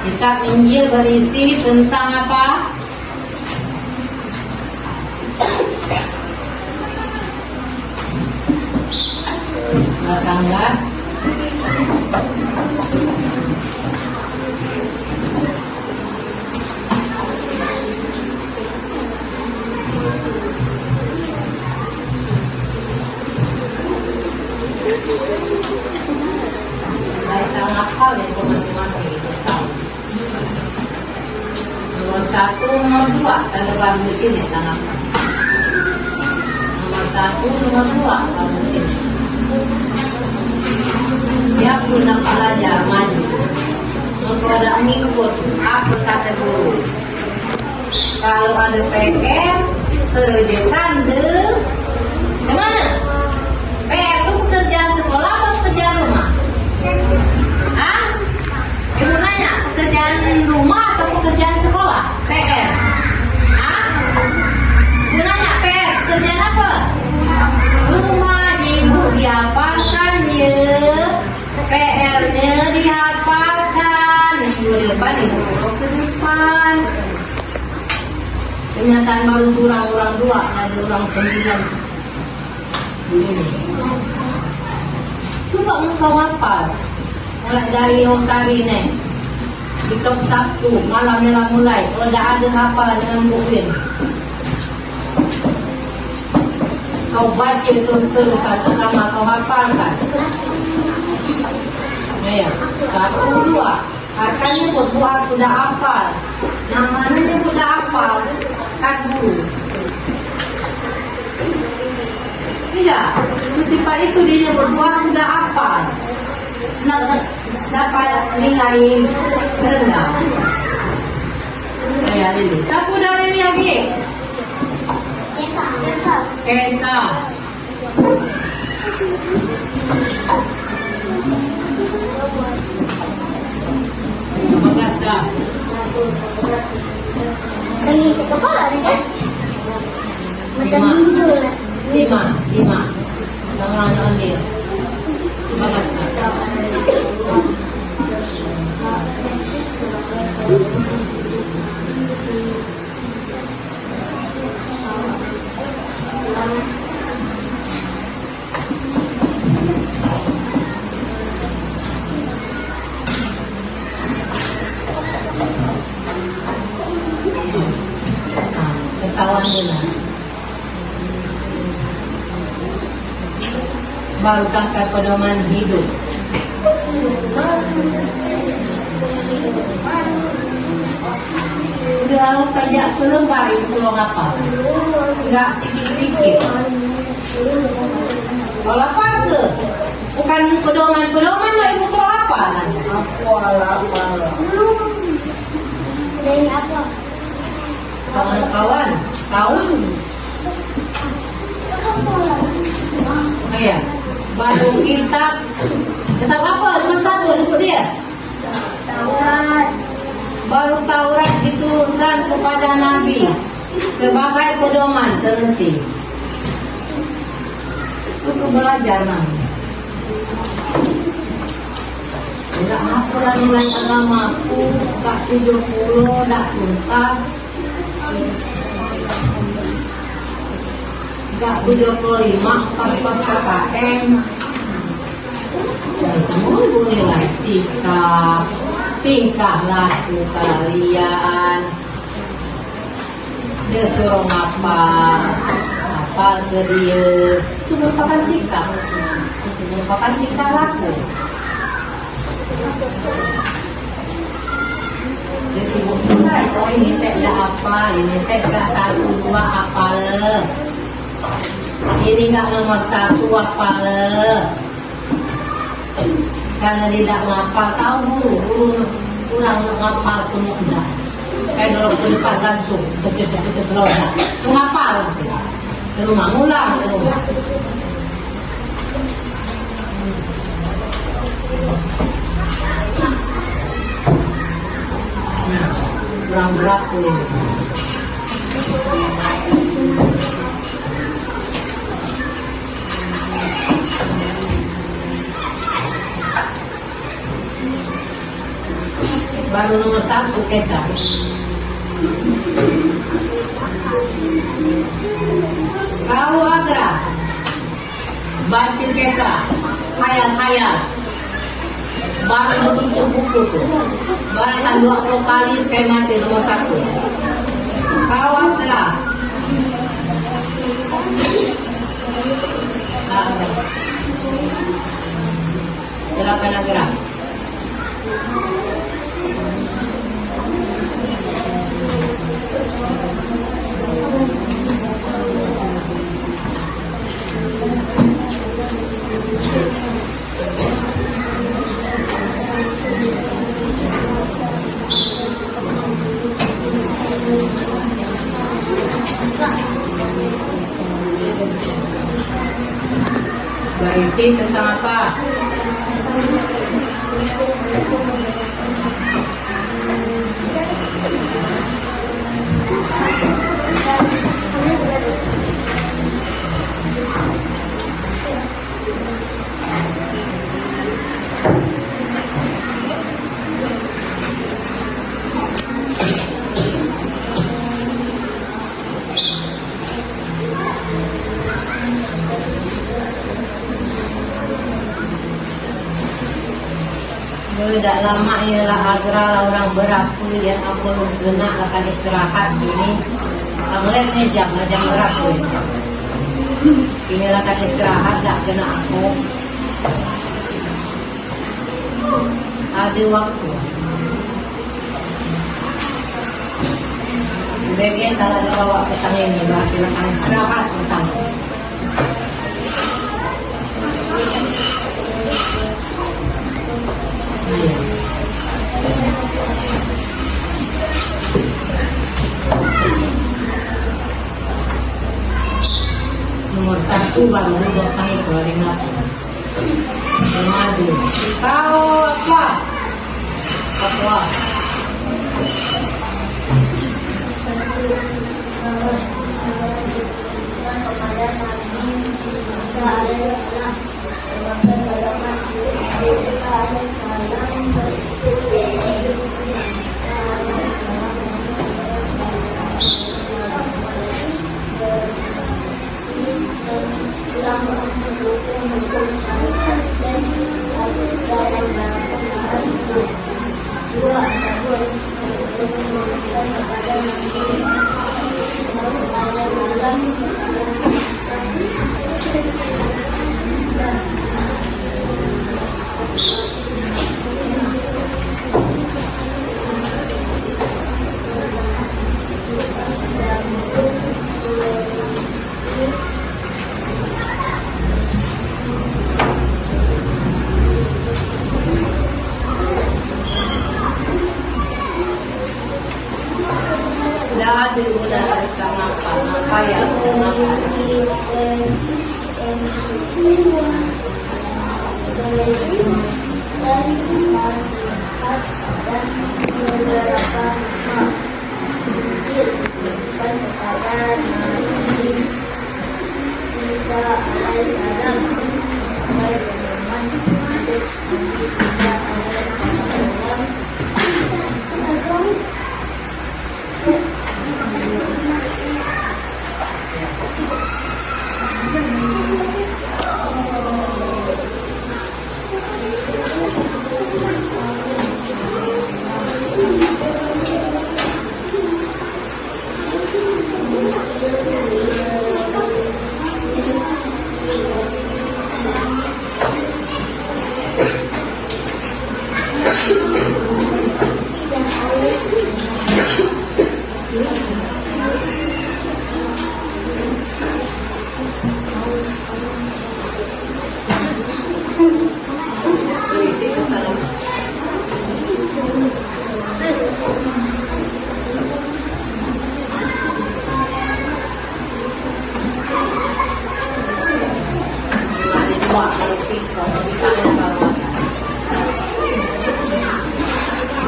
Kitab Injil berisi tentang apa? Sangat. Saya sangat hafal itu masing-masing tahu. Nomor 1, nomor 2 kalau baru di sini tangan. Nomor 1, nomor 2 baru di sini. Dia pun belajar maju. Menggoda mengikut apa kata guru. Kalau ada PR, kerjakan di mana? PR itu pekerjaan sekolah atau pekerjaan rumah? Hah? Ibu nanya, pekerjaan rumah atau pekerjaan sekolah? PR. Hah? Ibu nanya, PR, pekerjaan apa? Rumah, ibu dihafalkannya. PR-nya dihafalkan. Minggu depan ibu ke depan. Kenyataan baru orang 2, ada orang 9. Coba engkau hafal. Mulai dari Osari nih. Besok Sabtu, malamnya mulai. Oh, dah ada hafal dengan bukuin. Kau baca terus satu nama kau hafalkan. Ya, 1, 2. Artinya buat sudah hafal. Namanya nyebut dah hafal. Kan guru. Tidak, setiap itu dia nyebut sudah hafal. Dapat nilai rendah. Ya, ini. Siapa dari ini lagi? Esa. Magasa. Ini ke kepala nih guys. Macam minggu lah. Sima. Sama anak dia. Magasa. Ketahuan dulu. Baru sampai pedoman hidup. Udah kerja selembar itu lo ngapa? Enggak sikit-sikit. Kalau apa ke? bukan pedoman lah ibu soal apa? Dari apa? Kawan-kawan, kawan. Oh ya, baru kitab apa? Nomor 1 untuk dia. Taurat. Baru Taurat diturunkan kepada Nabi sebagai pedoman terhenti. Itu belajar Nabi. Tidak apa nilai agamaku, tak 70, tak tuntas. Gak 75, tak pas KKM. Dan semua nilai sikap, tingkah laku kalian. Dia suruh ngapal ke dia. Itu merupakan sikap. Itu merupakan tingkah laku. Jadi bukan, oh ini tidak apa, ini tidak 1, 2 apa le. Ini nggak nomor 1 apa le. Karena tidak ngapal, tahu dulu kurang ngapal pun enggak. Kayak dulu tulisan langsung, ngapal ke rumah, ngulang ke rumah. Kurang berapa ini? Baru nomor 1 Kesar. Kau agra baca Kesar, hayal-hayal. Baru bentuk buku tuh. Baru 20 kali skematis nomor 1. Kau agra. Silakan agra. Berisi tentang apa? Tidak lama inilah agra orang berapu yang aku gena akan istirahat ini. Anglet jam berapu. Inilah akan istirahat tak kena aku. Ada waktu. Bagian kalau dibawa ke sana ini berarti akan istirahat bersama. Nomor 1 baru bukan itu ingat. Madu. Kau apa? Apa? terima kasih. Dan nasihat dan beberapa diberikan kepada Nabi Isa alaihissalam sebagai pedoman untuk Nabi Isa alaihissalam.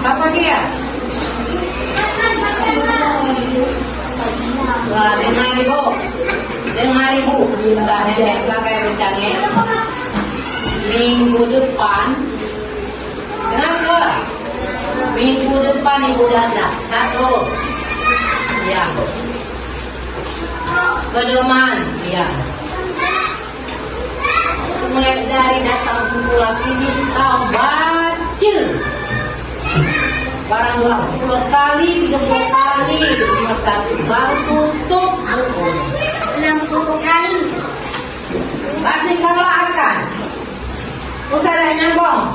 Apa dia? Wah, dengar ibu, sudah nenek pakai rencana. Minggu depan, kenapa? Minggu depan ibu datang. 1, ya. Pedoman, ya. Mulai dari datang sekolah ini tahu bacil. Barang 20 kali, 30 kali, 51 baru tutup buku. 60 kali. Masih kau akan usah dah nyambung.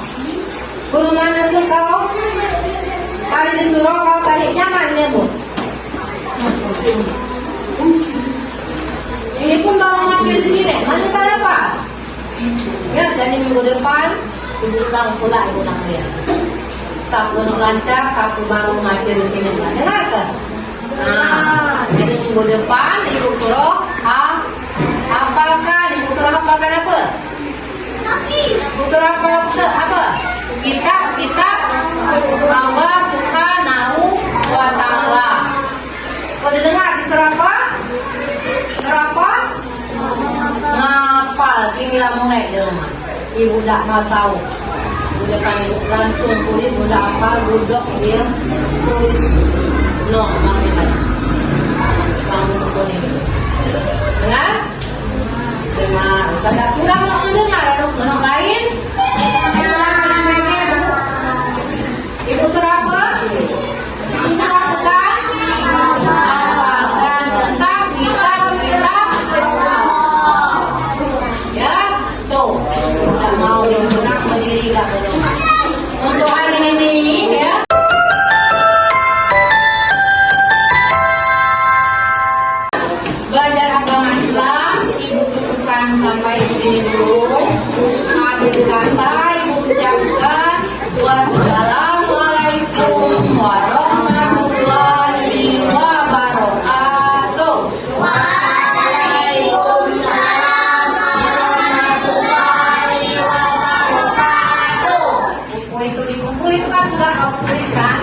Guru mana pun kau kali disuruh kau tarik nyaman dia bu. Ini pun baru ngambil di sini. Mana kau dapat? Ya, jadi minggu depan tunjukkan pula ibu nak lihat. Sabtu nak lancar, Sabtu baru ngajar di sini. Dengar ke? Nah, jadi minggu depan ibu suruh hafalkan. Ibu suruh hafalkan apa? Ibu suruh hafalkan apa? Kitab Allah Subhanahu wa Ta'ala. Kau dengar disuruh apa? Suruh apa? Ngapal. Inilah mulai di rumah. Ibu tak mau tahu. Depan ibu langsung tulis, mudah hafal, duduk dia tulis no, kami tadi kamu tulis ini dengar? Dengar, tidak kurang mau mendengar ada orang lain? Ibu suruh apa? Ibu suruh apa kan? Hafalkan tentang kitab ya, tuh tidak mau dengar berdiri gak benar. Untuk hari ini ya, belajar agama Islam ibu cukupkan sampai di sini dulu. Akhir kata ibu ucapkan wassalamualaikum warahmatullahi wabarakatuh. Waalaikumsalam warahmatullahi wabarakatuh. Buku itu dikumpul itu kan sudah kau tuliskan.